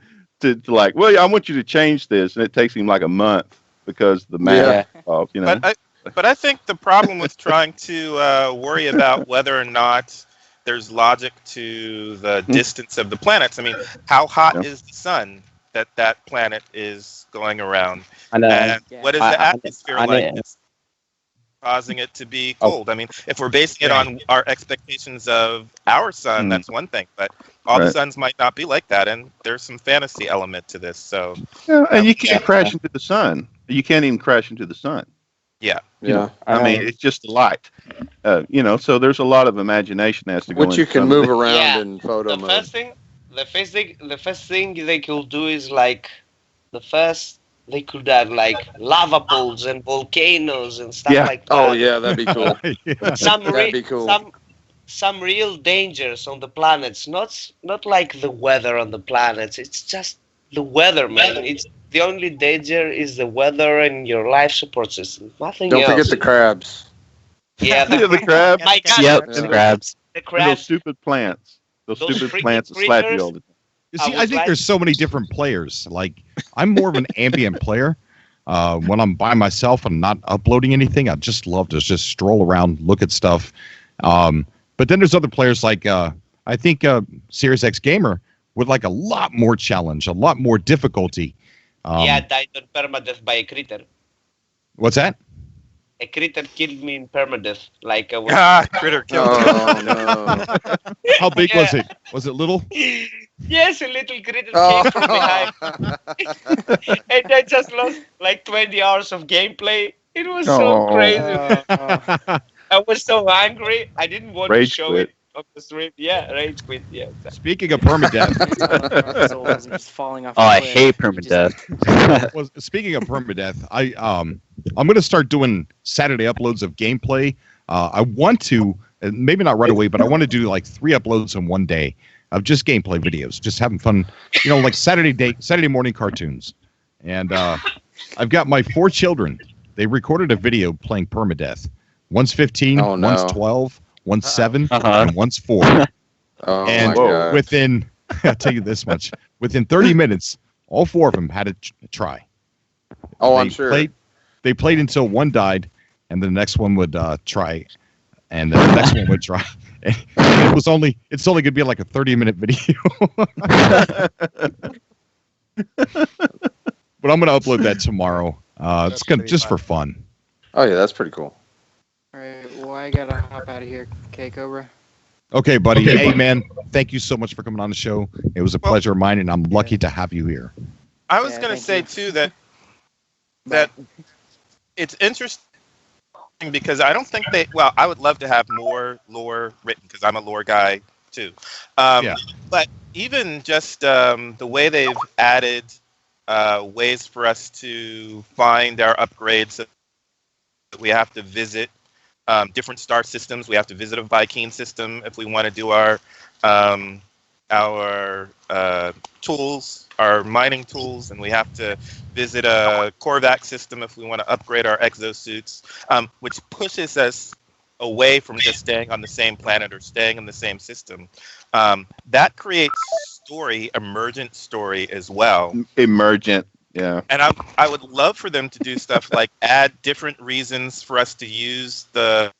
like, well, I want you to change this, and it takes him like a month because the math. But I think the problem with trying to worry about whether or not there's logic to the distance of the planets. I mean, how hot is the sun that planet is going around? And what is the atmosphere like that's causing it to be cold? I mean, if we're basing it on our expectations of our sun, that's one thing. But all the suns might not be like that, and there's some fantasy element to this. So, and you can't crash into the sun. You can't even crash into the sun. Yeah. I mean, it's just the light. So there's a lot of imagination as to which you can move around in photo mode. The first thing they could do is like they could add like lava pools and volcanoes and stuff like that. Oh yeah, that'd be cool. That'd be cool. Some real dangers on the planets, not like the weather on the planets. It's just the weather, man. It's the only danger is the weather and your life support system. Nothing else. Don't forget the crabs. Yeah, the crabs. My God, Yep, the crabs. The crabs. And those stupid plants. Those stupid plants that slap you all the time. You see, I think there's so many different players. Like, I'm more of an ambient player. When I'm by myself and not uploading anything, I just love to just stroll around, look at stuff. But then there's other players like, I think Series X Gamer with like a lot more challenge, a lot more difficulty. Died on permadeath by a critter. What's that? A critter killed me in permadeath. Like a critter killed me. Oh no! How big was it? Was it little? Yes, a little critter came from behind, and I just lost like 20 hours of gameplay. It was so crazy. I was so angry. I didn't want to show it on the stream. Yeah, rage quit. Yeah. Exactly. Speaking of permadeath, just falling off. I hate permadeath. Well, speaking of permadeath, I'm going to start doing Saturday uploads of gameplay. I want to, maybe not right away, but I want to do like 3 uploads in one day of just gameplay videos, just having fun, like Saturday morning cartoons. And I've got my 4 children. They recorded a video playing permadeath. One's 15, one's 12, one's 7, and one's 4. And within, I'll tell you this much, within 30 minutes, all 4 of them had to try. I'm sure. They played until one died, and the next one would try, and the next one would try. And it's only going to be like a 30-minute video. But I'm going to upload that tomorrow. It's going to just for fun. Oh yeah, that's pretty cool. All right, well I gotta hop out of here, Cobra. Okay, buddy. Hey, man, thank you so much for coming on the show. It was a pleasure of mine, and I'm lucky to have you here. I was going to say too that it's interesting because I don't think I would love to have more lore written because I'm a lore guy too. But even just the way they've added ways for us to find our upgrades, so we have to visit different star systems. We have to visit a Viking system if we want to do our tools, our mining tools, and we have to visit a Korvac system if we want to upgrade our exosuits, which pushes us away from just staying on the same planet or staying in the same system. That creates emergent story as well. Emergent, yeah. And I would love for them to do stuff like add different reasons for us to use the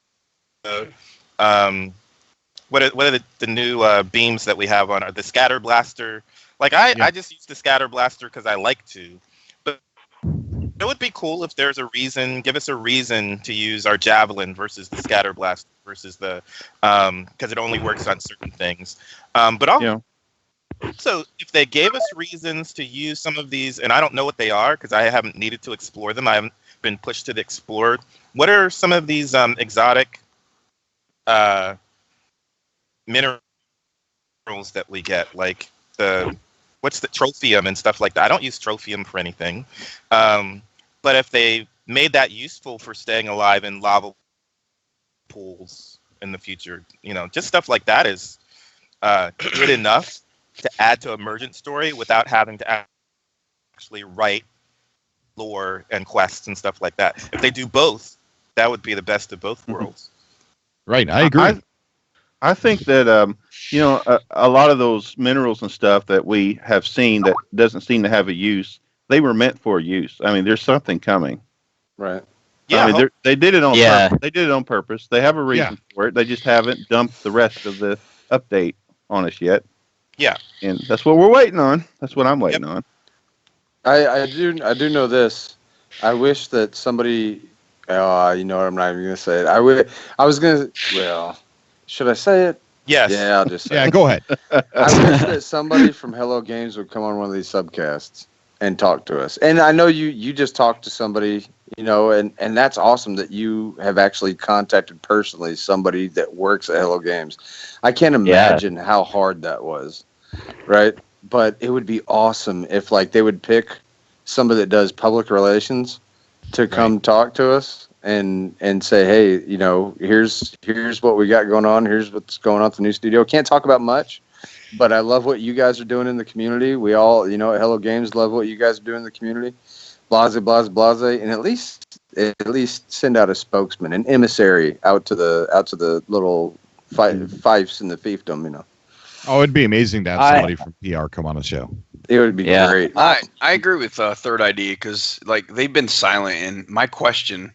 what are the new beams that we have on the scatter blaster. Like I just use the scatter blaster because I like to, but it would be cool if there's a reason. Give us a reason to use our javelin versus the scatter blast versus the because it only works on certain things. But also, if they gave us reasons to use some of these, and I don't know what they are because I haven't needed to explore them. I haven't been pushed to the explore. What are some of these exotic minerals that we get? Like what's the trophium and stuff like that? I don't use trophium for anything. But if they made that useful for staying alive in lava pools in the future, just stuff like that is good enough to add to Emergent story without having to actually write lore and quests and stuff like that. If they do both, that would be the best of both worlds. Right, I agree. I think that a lot of those minerals and stuff that we have seen that doesn't seem to have a use, they were meant for use. I mean, there's something coming. Right. Yeah. I mean, they did it on purpose. They did it on purpose. They have a reason for it. They just haven't dumped the rest of the update on us yet. Yeah. And that's what we're waiting on. That's what I'm waiting on. I do know this. I wish that somebody. I'm not even gonna say it. I was gonna. Well, should I say it? Yes. Yeah, I'll just say Yeah, it. go ahead. I wish that somebody from Hello Games would come on one of these subcasts and talk to us. And I know you just talked to somebody, and that's awesome that you have actually contacted personally somebody that works at Hello Games. I can't imagine how hard that was, right? But it would be awesome if they would pick somebody that does public relations to come talk to us and say, hey, here's what we got going on. Here's what's going on at the new studio. Can't talk about much, but I love what you guys are doing in the community. We all, at Hello Games, love what you guys are doing in the community. Blase, blase, blase, and at least send out a spokesman, an emissary out to the little fiefs in the fiefdom. Oh, it'd be amazing to have somebody from PR come on a show. It would be great. I agree with Third ID because they've been silent, and my question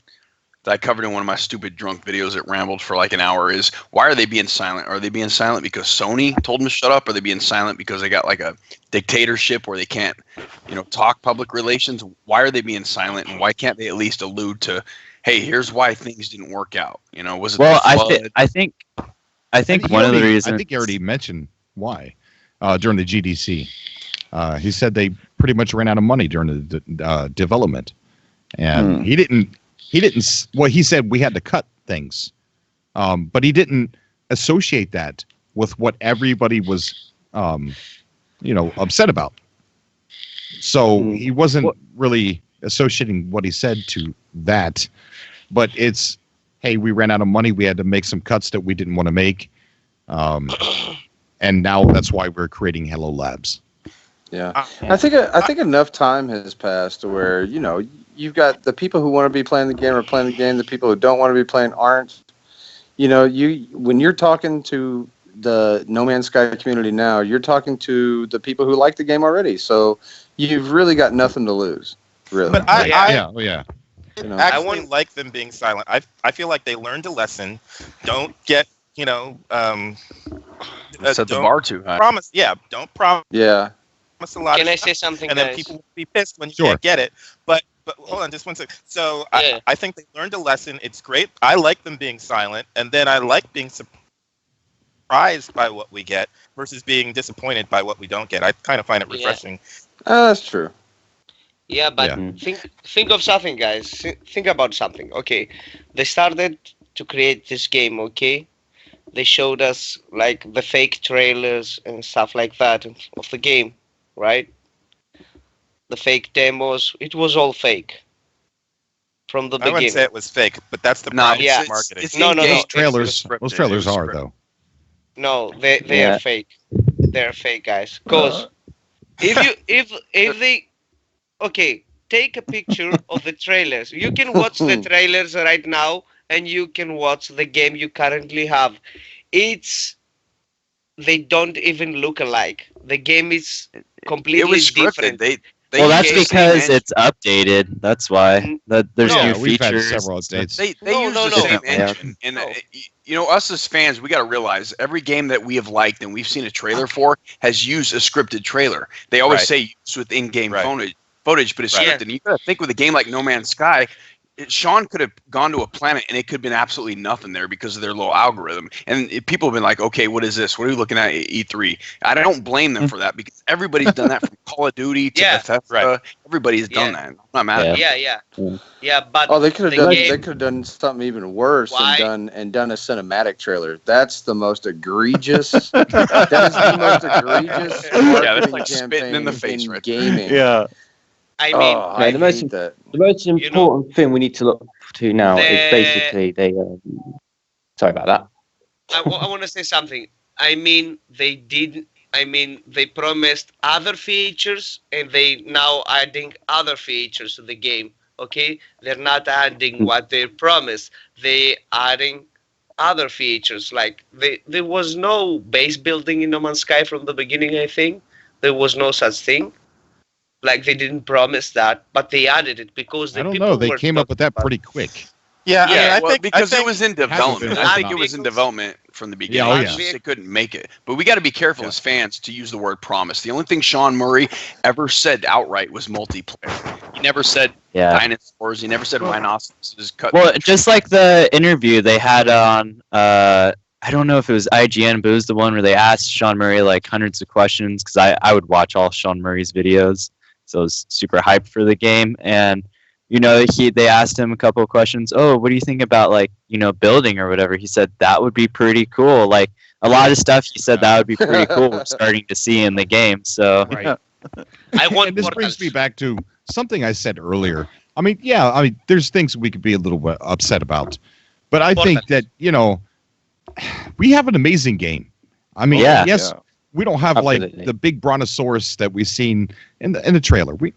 that I covered in one of my stupid drunk videos that rambled for an hour is, why are they being silent? Are they being silent because Sony told them to shut up? Or are they being silent because they got a dictatorship where they can't, talk public relations? Why are they being silent, and why can't they at least allude to, hey, here's why things didn't work out? Was it? Well, I think one of the reasons. I think he already mentioned why during the GDC. He said they pretty much ran out of money during the development, and he didn't. Well, he said we had to cut things, but he didn't associate that with what everybody was, upset about. So he wasn't really associating what he said to that. But it's, hey, we ran out of money. We had to make some cuts that we didn't want to make, and now that's why we're creating Hello Labs. Yeah, I think enough time has passed to where you've got the people who want to be playing the game are playing the game. The people who don't want to be playing aren't. When you're talking to the No Man's Sky community now, you're talking to the people who like the game already. So you've really got nothing to lose, really. But I actually I like them being silent. I feel like they learned a lesson. Don't get set the bar too high. Don't promise. Yeah. A lot Can of I stuff, say something, and then guys? people will be pissed when you can't get it. But hold on, just one second. So I think they learned a lesson. It's great. I like them being silent, and then I like being surprised by what we get versus being disappointed by what we don't get. I kind of find it refreshing. That's true. Yeah, but think of something, guys. Think about something. Okay, they started to create this game. Okay, they showed us the fake trailers and stuff like that of the game. Right? The fake demos, it was all fake from the beginning. I wouldn't say it was fake, but that's the problem with marketing. No. Most trailers are though. No, they are fake. They're fake, guys. Cause if they take a picture of the trailers. You can watch the trailers right now and you can watch the game you currently have. They don't even look alike. The game is completely It was different. scripted. They Well, used that's the same because engine. it's updated. That's why. That there's No. new Yeah, we've had features. several updates. They No, use no, the no. same Different layout. engine, and us as fans, we got to realize every game that we have liked and we've seen a trailer for has used a scripted trailer. They always Right. say use with in-game Right. footage, but it's Right. scripted. And you got to think with a game like No Man's Sky. Sean could have gone to a planet and it could have been absolutely nothing there because of their little algorithm. And people have been like, okay, what is this? What are we looking at E3? I don't blame them for that because everybody's done that from Call of Duty to Yeah. Bethesda. Right. Everybody's done that. I'm not mad at them. Yeah. But Oh, they could the have done. game- They could have done something even worse Why? and done a cinematic trailer. That's the most egregious. That is the most egregious Yeah, that's marketing like spitting campaign in the face right there. gaming. Yeah. I Oh, mean, I the most hate that. the most important thing we need to look to now is The- basically they. Sorry about that. I want to say something. I mean, they promised other features, and they now adding other features to the game. Okay, they're not adding what they promised. They adding other features. Like there was no base building in No Man's Sky from the beginning. I think there was no such thing. Like they didn't promise that, but they added it because the I don't people know. They were came up with that talking pretty quick. Yeah, I mean, I well, think because it was in Hasn't development. been I think enough. it was in development from the beginning. Yeah, oh, It's yeah. just they couldn't make it. But we got to be careful as fans to use the word promise. The only thing Sean Murray ever said outright was multiplayer. He never said Yeah. dinosaurs. He never said rhinoceroses. Well, just like the interview they had on, I don't know if it was IGN, but it was the one where they asked Sean Murray like hundreds of questions because I would watch all Sean Murray's videos, so I was super hyped for the game. And they asked him a couple of questions. Oh, what do you think about like building or whatever? He said that would be pretty cool. Like a lot of stuff he said that would be pretty cool. We're starting to see in the game. So Right. I want And this more brings me back to something I said earlier. I mean, there's things we could be a little bit upset about, but I think that we have an amazing game. I mean, yes, we don't have Absolutely. like the big brontosaurus that we've seen in the trailer. We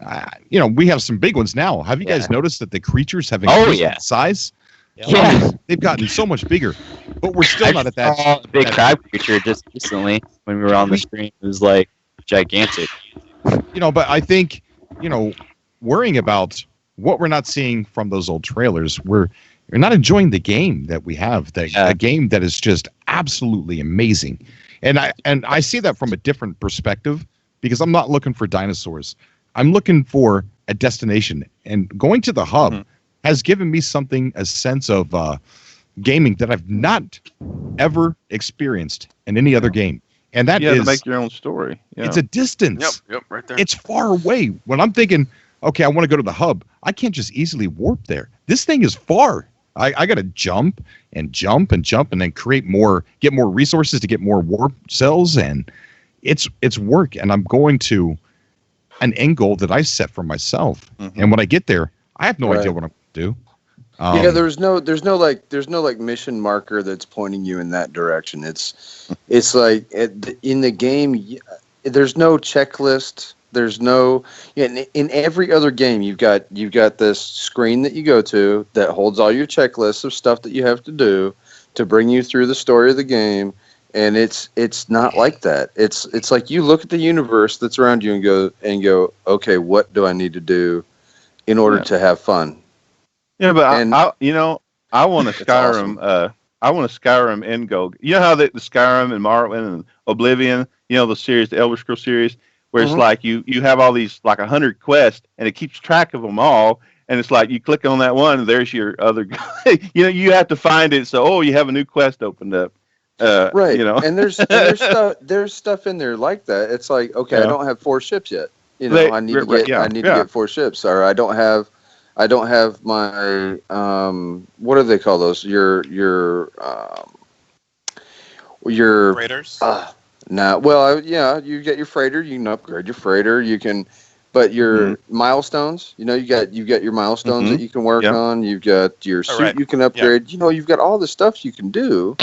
have some big ones now. Have you guys noticed that the creatures have increased in size? Yeah. They've gotten so much bigger, but we're still not at that. saw a big that- crab creature just recently when we were on the screen. It was like gigantic. But I think, worrying about what we're not seeing from those old trailers, we're not enjoying the game that we have. A game that is just absolutely amazing. And I see that from a different perspective because I'm not looking for dinosaurs. I'm looking for a destination. And going to the hub has given me a sense of gaming that I've not ever experienced in any other game. And that You is have to make your own story. Yeah. it's a distance. Yep, right there. It's far away. When I'm thinking, okay, I want to go to the hub, I can't just easily warp there. This thing is far. I got to jump and jump and jump and then get more resources to get more warp cells. And it's work. And I'm going to an end goal that I set for myself. And when I get there, I have no idea what I'm going to do. There's no like mission marker that's pointing you in that direction. It's like in the game, there's no checklist. There's no in every other game you've got this screen that you go to that holds all your checklists of stuff that you have to do to bring you through the story of the game, and it's not like that. It's like you look at the universe that's around you and go, okay, what do I need to do in order to have fun? Yeah, but I want a Skyrim. awesome. I want a Skyrim end goal. You know how the Skyrim and Morrowind and Oblivion, the series, the Elder Scrolls series, where it's like you have all these like 100 quests and it keeps track of them all, and it's like you click on that one and there's your other. You have to find it. So you have a new quest opened up. Right. And there's stuff in there like that. It's like, okay, I don't have 4 ships yet. I need to get 4 ships, or I don't have my what do they call those? Your Raiders. you get your freighter. You can upgrade your freighter. You can, but your milestones, you got your milestones that you can work on. You've got your suit you can upgrade. You've got all the stuff you can do.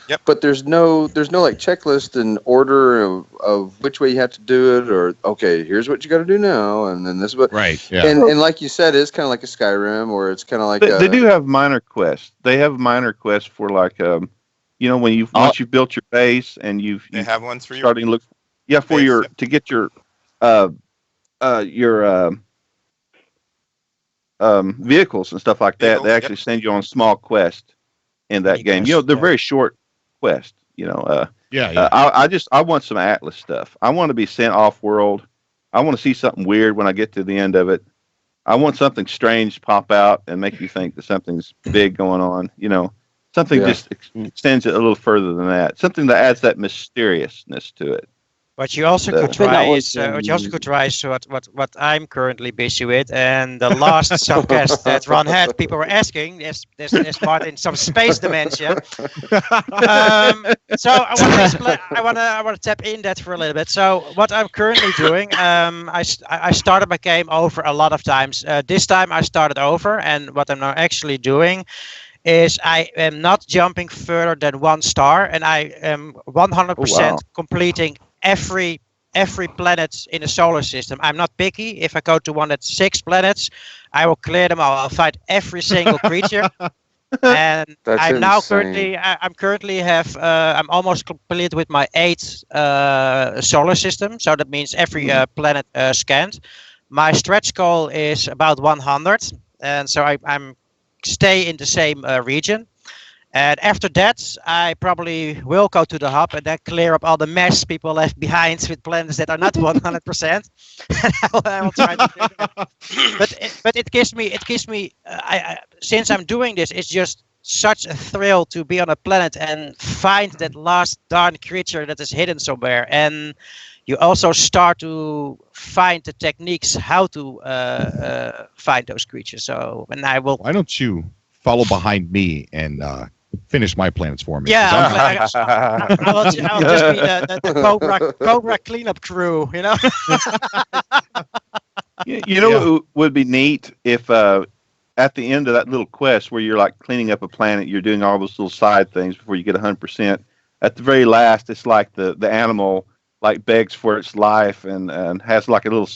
Yep. But there's no like checklist and order of which way you have to do it, or okay, here's what you got to do now, and then this is what. Right. Yeah. And like you said, it's kind of like a Skyrim, or it's kind of like they do have minor quests. They have minor quests for like when once you've built your base and they have ones for starting to look for base, your to get your vehicles and stuff like that. They actually send you on small quests in that game. They're very short quests. I want some Atlas stuff. I want to be sent off world. I want to see something weird when I get to the end of it. I want something strange pop out and make you think that something's big going on. Something just extends it a little further than that. Something that adds that mysteriousness to it. What you also could try is what I'm currently busy with, and the last subcast that Ron had, people were asking, there's Martin some space dementia. So I want to tap in that for a little bit. So what I'm currently doing, I started my game over a lot of times. This time I started over, and what I'm now actually doing is I am not jumping further than 1 star, and I am 100% completing every planet in the solar system. I'm not picky. If I go to one that's 6 planets, I will clear them all. I'll fight every single creature. And I'm almost complete with my 8 solar system. So that means every planet scanned. My stretch goal is about 100, and so I'm stay in the same region. And after that, I probably will go to the hub and then clear up all the mess people left behind with planets that are not 100%. I will try to do that. But it gives me. Since I'm doing this, it's just such a thrill to be on a planet and find that last darn creature that is hidden somewhere. And you also start to find the techniques how to find those creatures. So, and I will. Why don't you follow behind me and finish my planets for me? Yeah, I'll just be the Cobra cleanup crew. What would be neat if at the end of that little quest where you're like cleaning up a planet, you're doing all those little side things before you get 100%. At the very last, it's like the animal like begs for its life and has like a little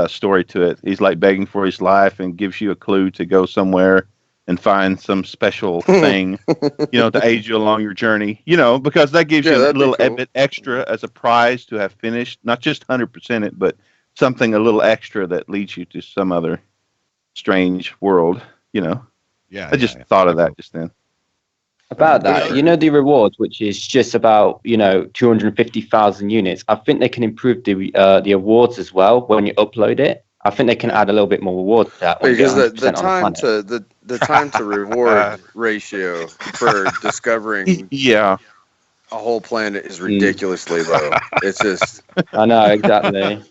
story to it. He's like begging for his life and gives you a clue to go somewhere and find some special thing, to aid you along your journey, because that gives you a little bit extra as a prize to have finished, not just 100% it, but something a little extra that leads you to some other strange world, Yeah. I just thought of that just then. About that, the rewards, which is just about 250,000 units. I think they can improve the awards as well when you upload it. I think they can add a little bit more rewards to that. Because the time to reward ratio for discovering a whole planet is ridiculously low. It's just I know exactly.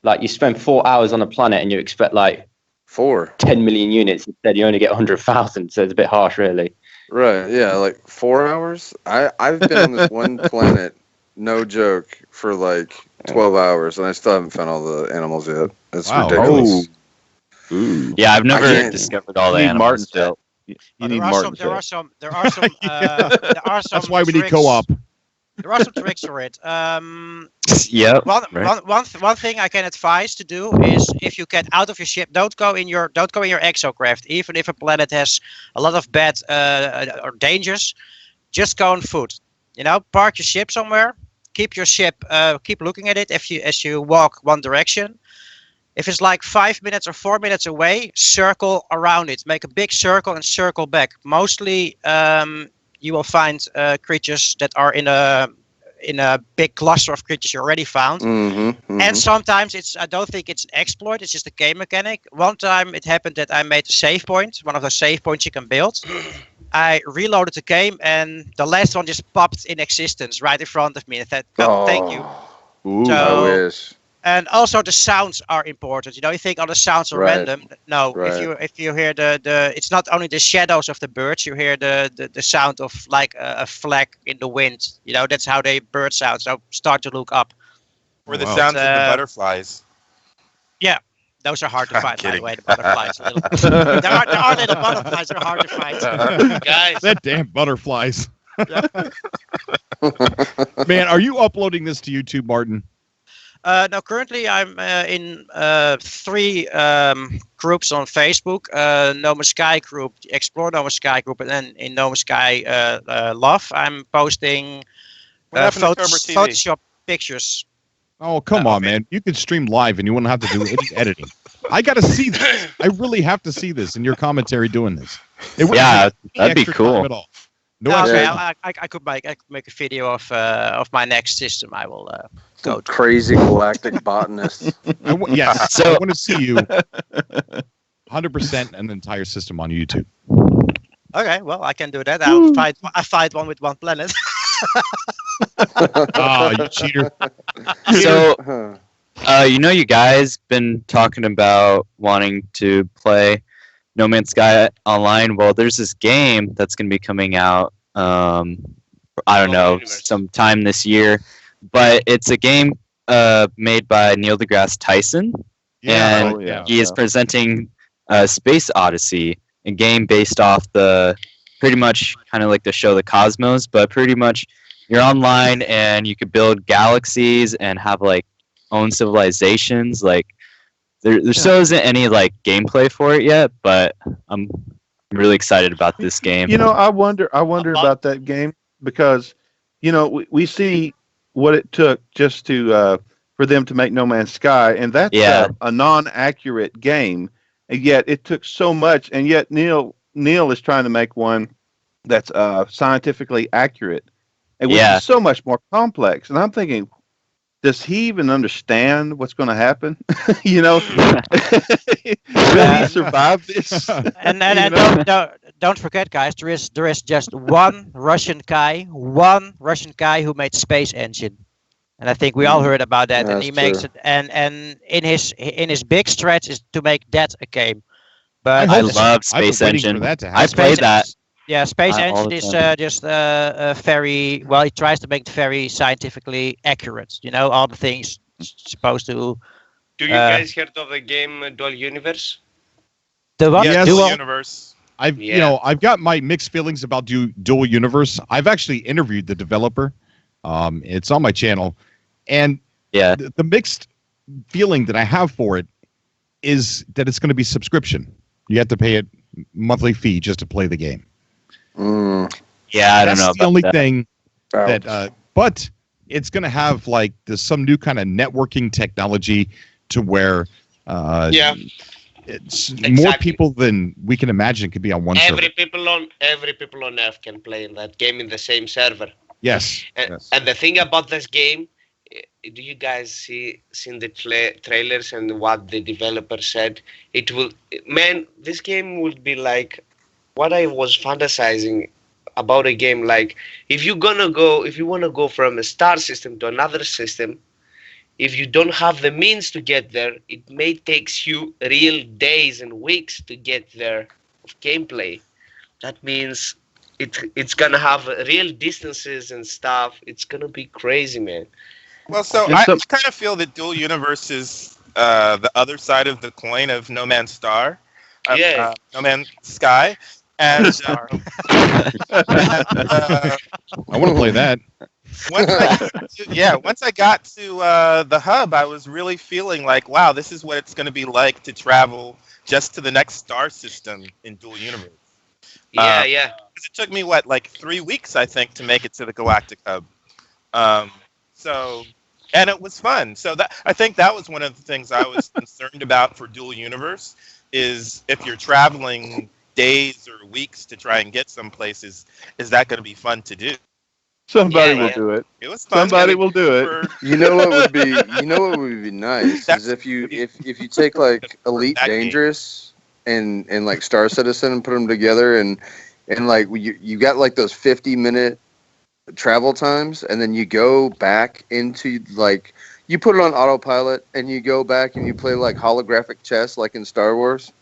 Like you spend 4 hours on a planet and you expect like 10 million units. Instead, you only get 100,000. So it's a bit harsh, really. Right, yeah, like 4 hours. I've been on this one planet, no joke, for like 12 hours, and I still haven't found all the animals yet. It's ridiculous. Ooh. Yeah, I've never discovered all the animals. You need Martin. There are some. That's why we need co-op. There are some tricks for it. Yeah. One thing I can advise to do is if you get out of your ship, don't go in your exocraft. Even if a planet has a lot of bad or dangers, just go on foot. Park your ship somewhere. Keep your ship. Keep looking at it as you walk one direction. If it's like 5 minutes or 4 minutes away, circle around it. Make a big circle and circle back. Mostly, you will find creatures that are in a big cluster of creatures you already found. And sometimes I don't think it's an exploit. It's just a game mechanic. One time it happened that I made a save point, one of those save points you can build. I reloaded the game and the last one just popped in existence right in front of me. I thought, God, thank you. Ooh, I wish. And also the sounds are important. You think all the sounds are random. No, if you hear the it's not only the shadows of the birds. You hear the sound of like a flag in the wind. That's how birds sound. So start to look up. Or the sounds of the butterflies. Yeah, those are hard to I'm fight, by the kidding. way, the butterflies. There are little butterflies that are hard to fight. Guys, That damn butterflies. Yeah. Man, are you uploading this to YouTube, Martin? No, currently I'm in 3 groups on Facebook. Noma Sky group, Explore Noma Sky group, and then in Noma Sky Love, I'm posting What happened to Cobra TV? Photoshop pictures. Oh, come on, man. You could stream live and you wouldn't have to do any editing. I got to see this. I really have to see this in your commentary doing this. It wouldn't Yeah, take any that'd be extra cool. time at all. No No, extra okay, time. I could make a video of my next system. I will go to. Crazy galactic botanist. Yes, I So- want to see you 100% an entire system on YouTube. Okay, well I can do that. I'll fight one with one planet. Ah, you cheater. So, you guys been talking about wanting to play No Man's Sky online. Well, there's this game that's going to be coming out. I don't know, sometime this year, but it's a game made by Neil deGrasse Tyson, and he is presenting Space Odyssey, a game based off the pretty much kind of like the show The Cosmos, but pretty much you're online and you could build galaxies and have like own civilizations. Like there still isn't any like gameplay for it yet, but I'm really excited about this game. You know, I wonder about that game because, you know, we see what it took just to for them to make No Man's Sky, and that's a non-accurate game, and yet it took so much, and yet Neil is trying to make one that's scientifically accurate, and which is so much more complex. And I'm thinking, does he even understand what's going to happen? You know, will he survive this? And don't forget, guys, there is just one Russian guy who made Space Engine, and I think we all heard about that. And he makes it, and in his big stretch is to make that a game. But I love Space Engine. I played that. Yeah, Space all Engine the is time. just very well. He tries to make it very scientifically accurate. You know, all the things supposed to. Do you guys heard of the game Dual Universe? The what? Yes. Dual Universe. I've got my mixed feelings about Dual Universe. I've actually interviewed the developer. It's on my channel, and the mixed feeling that I have for it is that it's going to be subscription. You have to pay a monthly fee just to play the game. Yeah, I don't know That's the about only that. thing that, but it's going to have like some new kind of networking technology to where, it's more people than we can imagine could be on one server. Every people on Earth can play in that game in the same server. Yes. And the thing about this game, do you guys seen the trailers and what the developer said? This game would be like what I was fantasizing about a game. Like if you want to go from a star system to another system, if you don't have the means to get there, it may takes you real days and weeks to get there of gameplay. That means it's gonna have real distances and stuff. It's gonna be crazy, man. Well, so I kind of feel that Dual Universe is the other side of the coin of No Man's Star. No Man's Sky. And I want to play that. Once I got to the hub, I was really feeling like, wow, this is what it's going to be like to travel just to the next star system in Dual Universe. Yeah. 'Cause it took me, like 3 weeks, I think, to make it to the Galactic Hub. And it was fun. So I think that was one of the things I was concerned about for Dual Universe is if you're traveling days or weeks to try and get some places, is that going to be fun to do? Somebody will do it. It was fun. Somebody will do it. You know what would be nice is if you take like Elite Dangerous and like Star Citizen and put them together and like you got like those 50-minute travel times, and then you go back into like you put it on autopilot and you go back and you play like holographic chess like in Star Wars.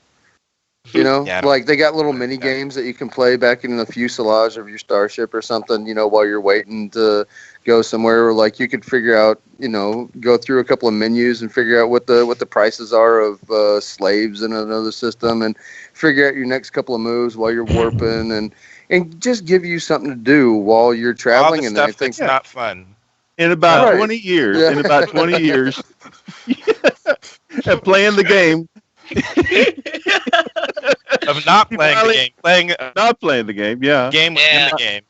You know, Yeah, like they got little mini games that you can play back in the fuselage of your starship or something, you know, while you're waiting to go somewhere. Or like you could figure out, you know, go through a couple of menus and figure out what the prices are of slaves in another system, and figure out your next couple of moves while you're warping, and just give you something to do while you're All traveling. the And I stuff think that's not fun. In about Right. 20 years, Yeah. in about 20 years, playing the game, Of not playing the finally- game, playing not playing the game, yeah. game within the game.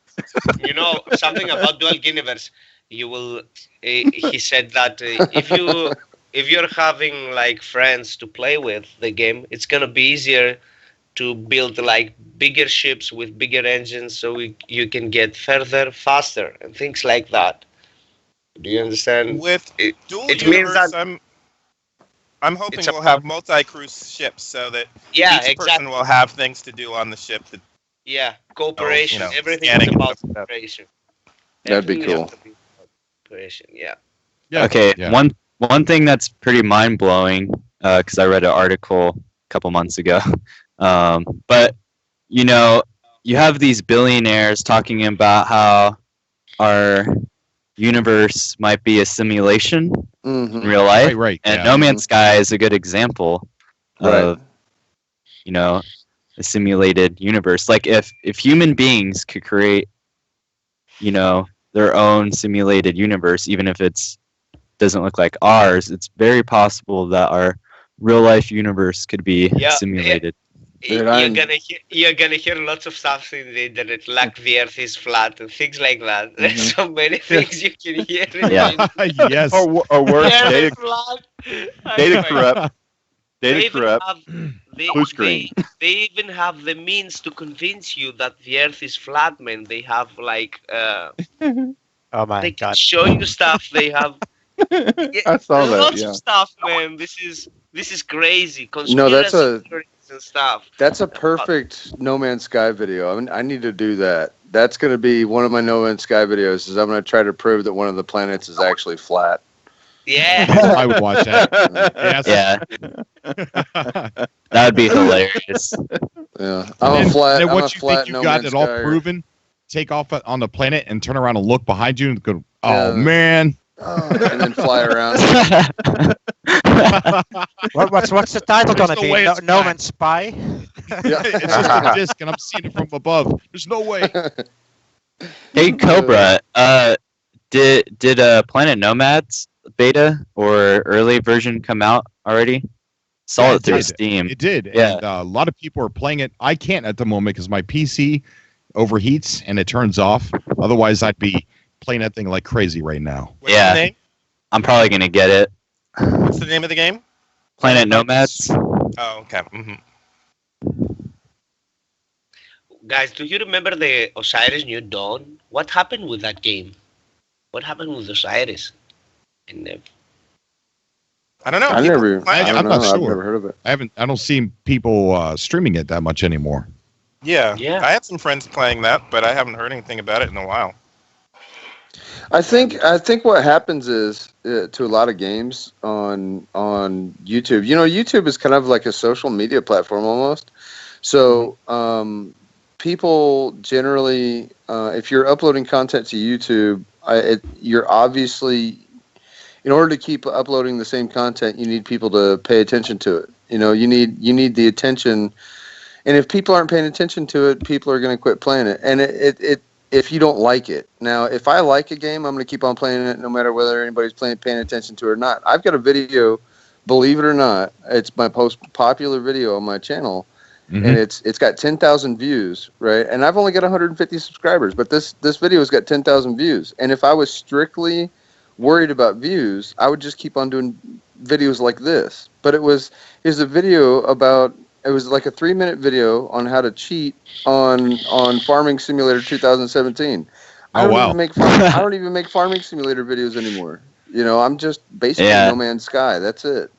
You know something about dual universe. You will. He said that if you're having like friends to play with the game, it's gonna be easier to build like bigger ships with bigger engines, so you can get further faster and things like that. Do you understand? With it, dual it means universe, that I'm hoping it's we'll have multi-cruise ships so that Yeah, each person exactly. will have things to do on the ship. That, yeah, cooperation. you know, Everything scanning is and about stuff like that. cooperation. That'd be Everything cool. has to be about cooperation. Yeah. Okay, yeah. one thing that's pretty mind blowing, because I read an article a couple months ago. But you know, you have these billionaires talking about how our universe might be a simulation Mhm. in real life, Right, and yeah. No Man's Sky is a good example of, you know, a simulated universe. Like if human beings could create, you know, their own simulated universe, even if it's doesn't look like ours, it's very possible that our real life universe could be simulated. You're gonna hear lots of stuff in the internet, like the Earth is flat and things like that. There's so many things you can hear. In the internet. Yes. Or worse, The Earth data, is flat. data Anyway, corrupt. they Data even corrupt. have Blue screen. they even have the means to convince you that the Earth is flat, man. They have like Oh my they can god. show you stuff. They have I saw that, lots yeah. of stuff, man. This is crazy. No, that's Conspiracy theories and stuff. That's a perfect No Man's Sky video. I mean, I need to do that. That's going to be one of my No Man's Sky videos. Is I'm going to try to prove that one of the planets is actually flat. Yeah. I would watch that. Yes. Yeah, that would be hilarious. Yeah, And then I'm once a you flat think you No got Man's it all Skyer. proven, take off on the planet and turn around and look behind you and go, oh Yeah. man. And then fly around. What's the title There's gonna no be? way No, it's no flat. Man's Spy. It's just a disc and I'm seeing it from above. There's no way. Hey Cobra, did Planet Nomads beta or early version come out already? Saw Yeah, it through did. Steam. It did. Yeah. And a lot of people are playing it. I can't at the moment because my PC overheats and it turns off. Otherwise, I'd be playing that thing like crazy right now. What's Yeah. the name? I'm probably gonna get it. What's the name of the game? Planet Nomads. Oh, okay. Guys, do you remember the Osiris New Dawn? What happened with that game? What happened with Osiris? And I don't know. I People never. play it. I I'm don't not know. I've sure. never heard of it. I don't see people streaming it that much anymore. Yeah. Yeah. I had some friends playing that, but I haven't heard anything about it in a while. I think what happens is to a lot of games on YouTube. You know, YouTube is kind of like a social media platform almost. So people generally, if you're uploading content to YouTube, you're obviously, in order to keep uploading the same content, you need people to pay attention to it. You know, you need the attention, and if people aren't paying attention to it, people are going to quit playing it. And it if you don't like it. Now, if I like a game, I'm going to keep on playing it no matter whether anybody's paying attention to it or not. I've got a video, believe it or not, it's my most popular video on my channel, and it's got 10,000 views, right? And I've only got 150 subscribers, but this video's got 10,000 views. And if I was strictly worried about views, I would just keep on doing videos like this. But here's a video about, it was like a 3-minute video on how to cheat on Farming Simulator 2017. I don't even make Farming Simulator videos anymore. You know, I'm just basically No Man's Sky. That's it.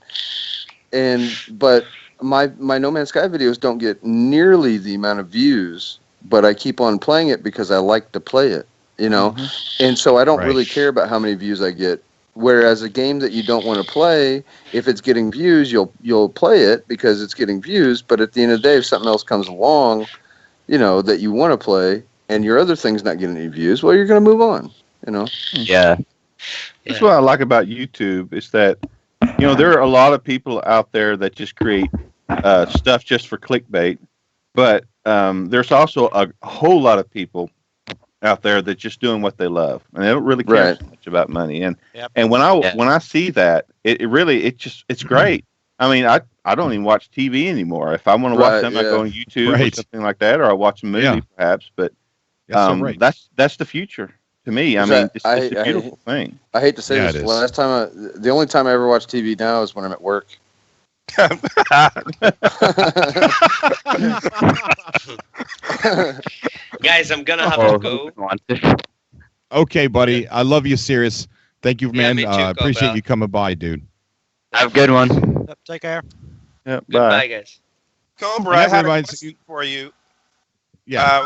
But my No Man's Sky videos don't get nearly the amount of views, but I keep on playing it because I like to play it, you know? And so I don't really care about how many views I get Whereas a game that you don't want to play, if it's getting views, you'll play it because it's getting views. But at the end of the day, if something else comes along, that you want to play, and your other thing's not getting any views, well, you're going to move on. Yeah. That's what I like about YouTube is that, there are a lot of people out there that just create stuff just for clickbait, but there's also a whole lot of people out there that just doing what they love, and they don't really care so much about money. And when I see that, it's great. I mean, I don't even watch TV anymore. If I want to watch something, I go on YouTube or something like that, or I watch a movie perhaps. But that's the future. To me, I mean, it's a beautiful thing. I hate to say this. The only time I ever watch TV now is when I'm at work. Guys, I'm gonna have to go. Okay, buddy. I love you, Sirius. Thank you, man. me too, Appreciate Cobra. you coming by, dude. Have a good one. Take care. Yeah, Goodbye, guys. Cobra, I had a question for you. Yeah.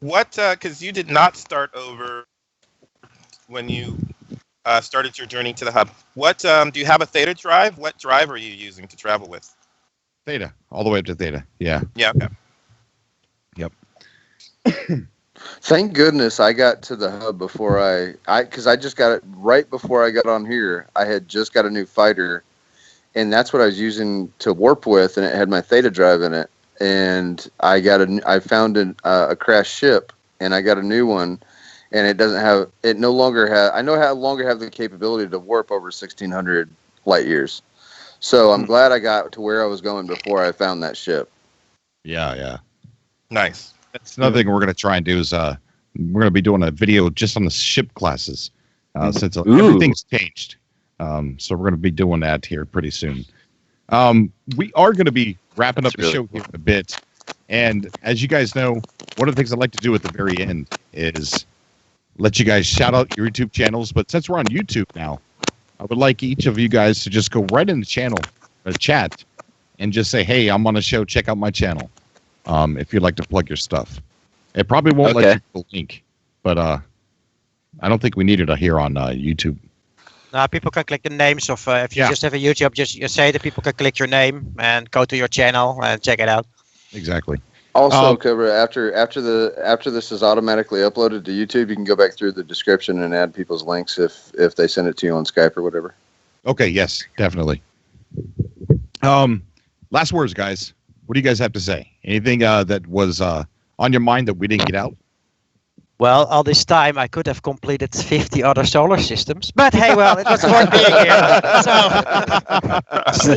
Because you did not start over when you started your journey to the hub. Do you have a Theta drive? What drive are you using to travel with? Theta, all the way up to Theta. Yeah. Yeah. Okay. Yep. Thank goodness I got to the hub before because I just got it right before I got on here. I had just got a new fighter, and that's what I was using to warp with, and it had my Theta drive in it. And I found a crashed ship, and I got a new one, and it no longer have the capability to warp over 1,600 light years. So I'm glad I got to where I was going before I found that ship. Yeah. Nice. That's another thing we're going to try and do is we're going to be doing a video just on the ship classes since everything's changed. So we're going to be doing that here pretty soon. We are going to be wrapping up the show here in a bit. And as you guys know, one of the things I'd like to do at the very end is let you guys shout out your YouTube channels. But since we're on YouTube now, I would like each of you guys to just go right in the channel, chat, and just say, hey, I'm on a show. Check out my channel. If you'd like to plug your stuff. It probably won't let you put a link, but I don't think we need it here on YouTube. Now people can click the names of if you just have a YouTube, just you say that people can click your name and go to your channel and check it out. Exactly. Also, Cobra, after this is automatically uploaded to YouTube, you can go back through the description and add people's links if they send it to you on Skype or whatever. Okay. Yes, definitely. Last words, guys. What do you guys have to say? Anything that was on your mind that we didn't get out? Well, all this time I could have completed 50 other solar systems, but hey, well, it was worth being here. So,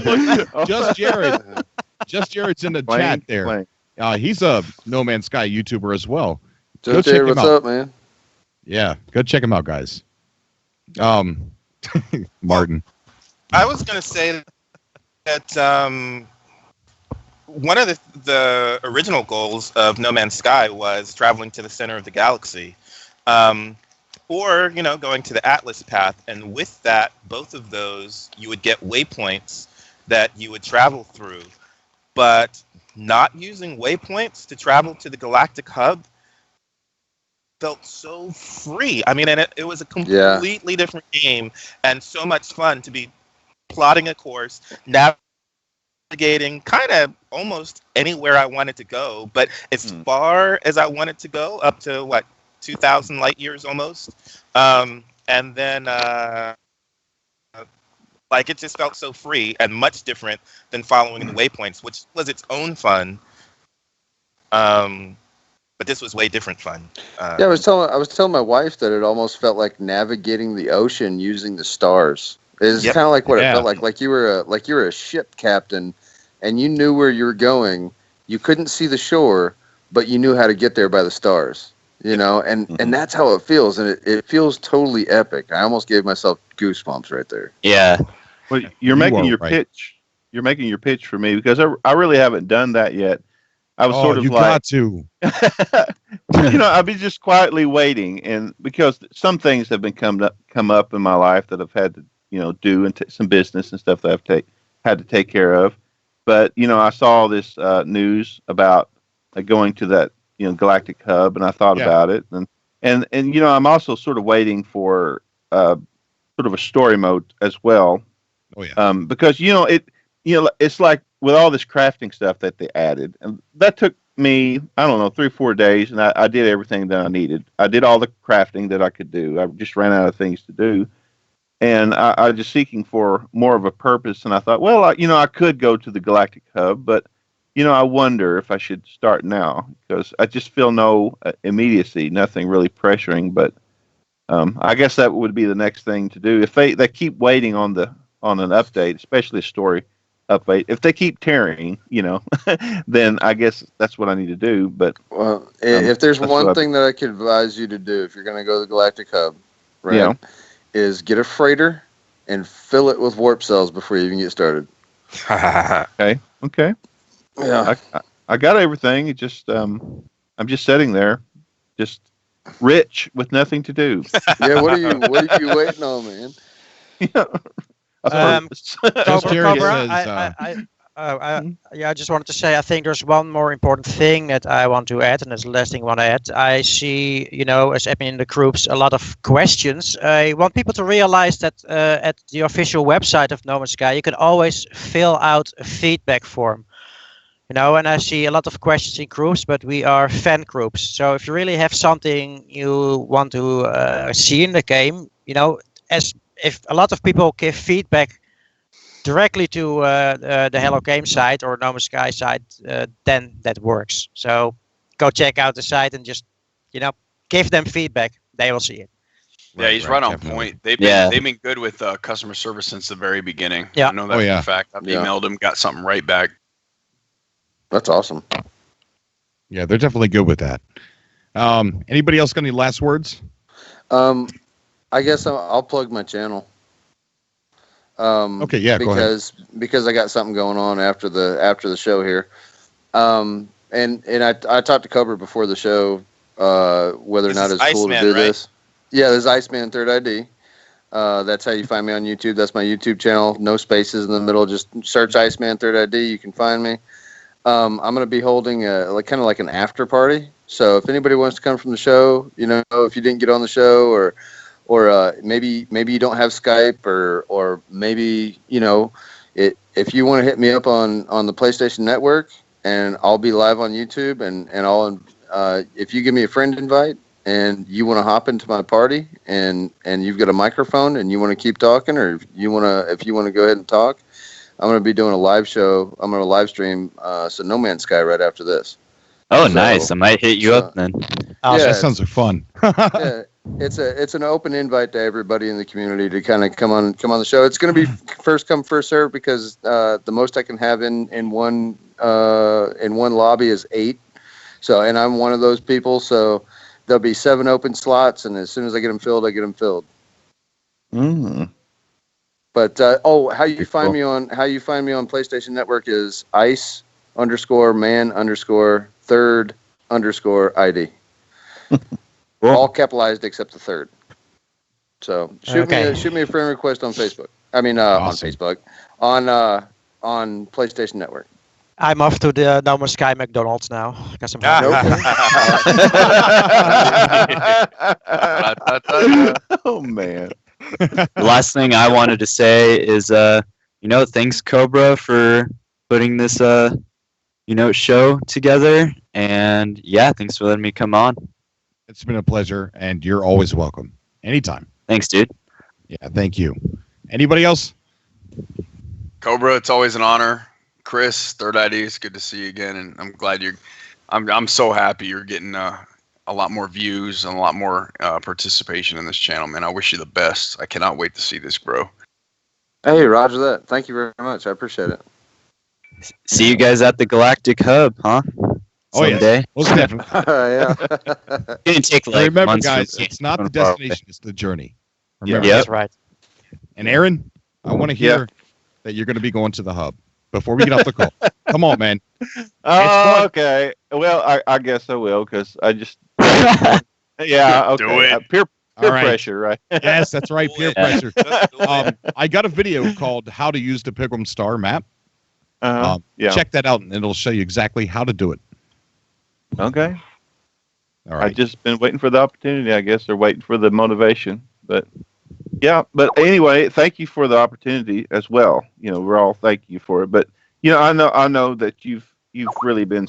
Just Jared's in the chat there. He's a No Man's Sky YouTuber as well. Just Jared, what's up, man? Yeah, go check him out, guys. Martin. I was going to say that one of the original goals of No Man's Sky was traveling to the center of the galaxy, or going to the Atlas path. And with that, both of those, you would get waypoints that you would travel through. But not using waypoints to travel to the Galactic Hub felt so free. I mean, and it was a completely different game, and so much fun to be plotting a course, navigating kind of almost anywhere I wanted to go, but as far as I wanted to go, up to 2,000 light years almost. And then it just felt so free and much different than following the waypoints, which was its own fun. But this was way different fun. I was telling my wife that it almost felt like navigating the ocean using the stars. It's kind of like what it felt like you were a ship captain, and you knew where you were going. You couldn't see the shore, but you knew how to get there by the stars. And that's how it feels, and it feels totally epic. I almost gave myself goosebumps right there. Yeah. Well, you're making your pitch. You're making your pitch for me because I really haven't done that yet. I was sort of got to. I've been just quietly waiting, and because some things have been come up in my life that I've had to do and some business and stuff that I've had to take care of. But I saw this news about going to that Galactic Hub, and I thought about it, and I'm also sort of waiting for sort of a story mode as well. Oh yeah. Because it's like with all this crafting stuff that they added, and that took me, I don't know, 3 or 4 days, and I did everything that I needed. I did all the crafting that I could do. I just ran out of things to do, and I was just seeking for more of a purpose. And I thought, well, I could go to the Galactic Hub, but I wonder if I should start now because I just feel no immediacy, nothing really pressuring. But I guess that would be the next thing to do if they keep waiting on an update, especially a story update. If they keep tearing, then I guess that's what I need to do. But if there's one thing that I could advise you to do if you're going to go to the Galactic Hub, right, is get a freighter and fill it with warp cells before you even get started. Okay. Yeah, I got everything. It just I'm just sitting there, just rich with nothing to do. Yeah, what are you waiting on, man? I just wanted to say I think there's one more important thing that I want to add, and that's the last thing I want to add. I see, as admin in the groups, a lot of questions. I want people to realize that at the official website of No Man's Sky, you can always fill out a feedback form. And I see a lot of questions in groups, but we are fan groups. So if you really have something you want to see in the game, as if a lot of people give feedback directly to the Hello Game site or No Man's Sky site, then that works. So go check out the site and just, give them feedback. They will see it. Yeah, he's right on point. They've been good with customer service since the very beginning. Yeah. I know that for a fact. I've emailed them, got something right back. That's awesome. Yeah, they're definitely good with that. Anybody else got any last words? I guess I'll plug my channel. Okay, yeah, go ahead. Because I got something going on after the show here. And I talked to Cobra before the show whether or not it's cool to do this. Yeah, there's Iceman Third ID. That's how you find me on YouTube. That's my YouTube channel. No spaces in the middle. Just search Iceman Third ID. You can find me. I'm going to be holding kind of like an after party. So if anybody wants to come from the show, if you didn't get on the show or maybe you don't have Skype or maybe, if you want to hit me up on the PlayStation Network and I'll be live on YouTube and I'll, if you give me a friend invite and you want to hop into my party and you've got a microphone and you want to keep talking or if you want to go ahead and talk, I'm going to be doing a live show. I'm going to live stream No Man's Sky right after this. Oh, nice. I might hit you up then. Oh, yeah, that sounds like fun. Yeah, it's an open invite to everybody in the community to kind of come on the show. It's going to be first come first serve because the most I can have in one lobby is 8. So, and I'm one of those people. So there'll be 7 open slots, and as soon as I get them filled, I get them filled. Mm. But how you find me on PlayStation Network is ice_man_third_ID. All capitalized except the third. So shoot me a friend request on Facebook. I mean awesome. On Facebook. On PlayStation Network. I'm off to the No Man's Sky McDonald's now because I'm Oh man. The last thing I wanted to say is, thanks Cobra for putting this, show together, and thanks for letting me come on. It's been a pleasure, and you're always welcome. Anytime. Thanks, dude. Yeah, thank you. Anybody else? Cobra, it's always an honor. Chris, Third ID, it's good to see you again, and I'm glad I'm so happy you're getting a lot more views and a lot more participation in this channel, man. I wish you the best. I cannot wait to see this grow. Hey, roger that. Thank you very much. I appreciate it. See you guys at the Galactic Hub, huh? Someday. Most definitely. Yeah. It's gonna take like remember, months guys, it's not the destination; it's the journey. Remember, that's right. And Aaron, I want to hear that you're going to be going to the hub before we get off the call. Come on, man. Oh, okay. Well, I guess I will because I just. Yeah. Okay. Do it. Peer right. pressure, right? Yes, that's right. Peer pressure. I got a video called "How to Use the Pilgrim Star Map." Check that out, and it'll show you exactly how to do it. Okay. All right. I've just been waiting for the opportunity, I guess, or waiting for the motivation. But Yeah, but anyway, thank you for the opportunity as well. We're all thank you for it. But I know that you've really been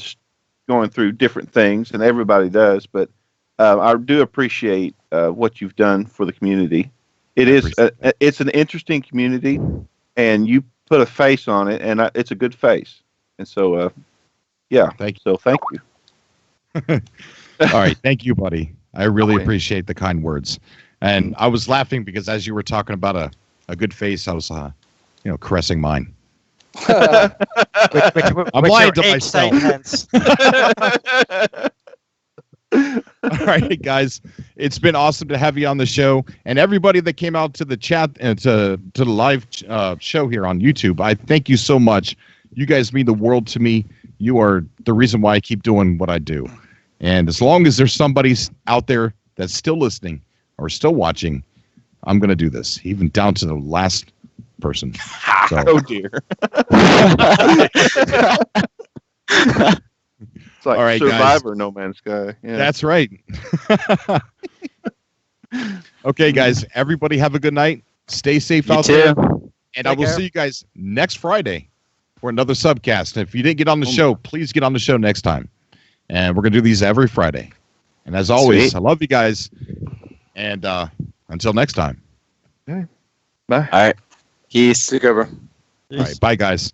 going through different things, and everybody does. But I do appreciate what you've done for the community. It's an interesting community, and you put a face on it, and it's a good face. And so, yeah. Thank you. So thank you. All right, thank you, buddy. I really appreciate the kind words. And I was laughing because as you were talking about a good face, I was, caressing mine. I'm lying to myself. All right, guys, it's been awesome to have you on the show, and everybody that came out to the chat and to the live show here on YouTube. I thank you so much. You guys mean the world to me. You are the reason why I keep doing what I do. And as long as there's somebody out there that's still listening or still watching, I'm going to do this, even down to the last person. So. Oh, dear. It's like All right, Survivor, guys. No Man's Sky. Yeah. That's right. Okay, guys, everybody have a good night. Stay safe out there. And I will see you guys next Friday for another Subcast. If you didn't get on the show, please get on the show next time. And we're going to do these every Friday. And as always, Sweet. I love you guys. And until next time. Okay. Bye. All right. Peace. Take care, bro. All right. Bye, guys.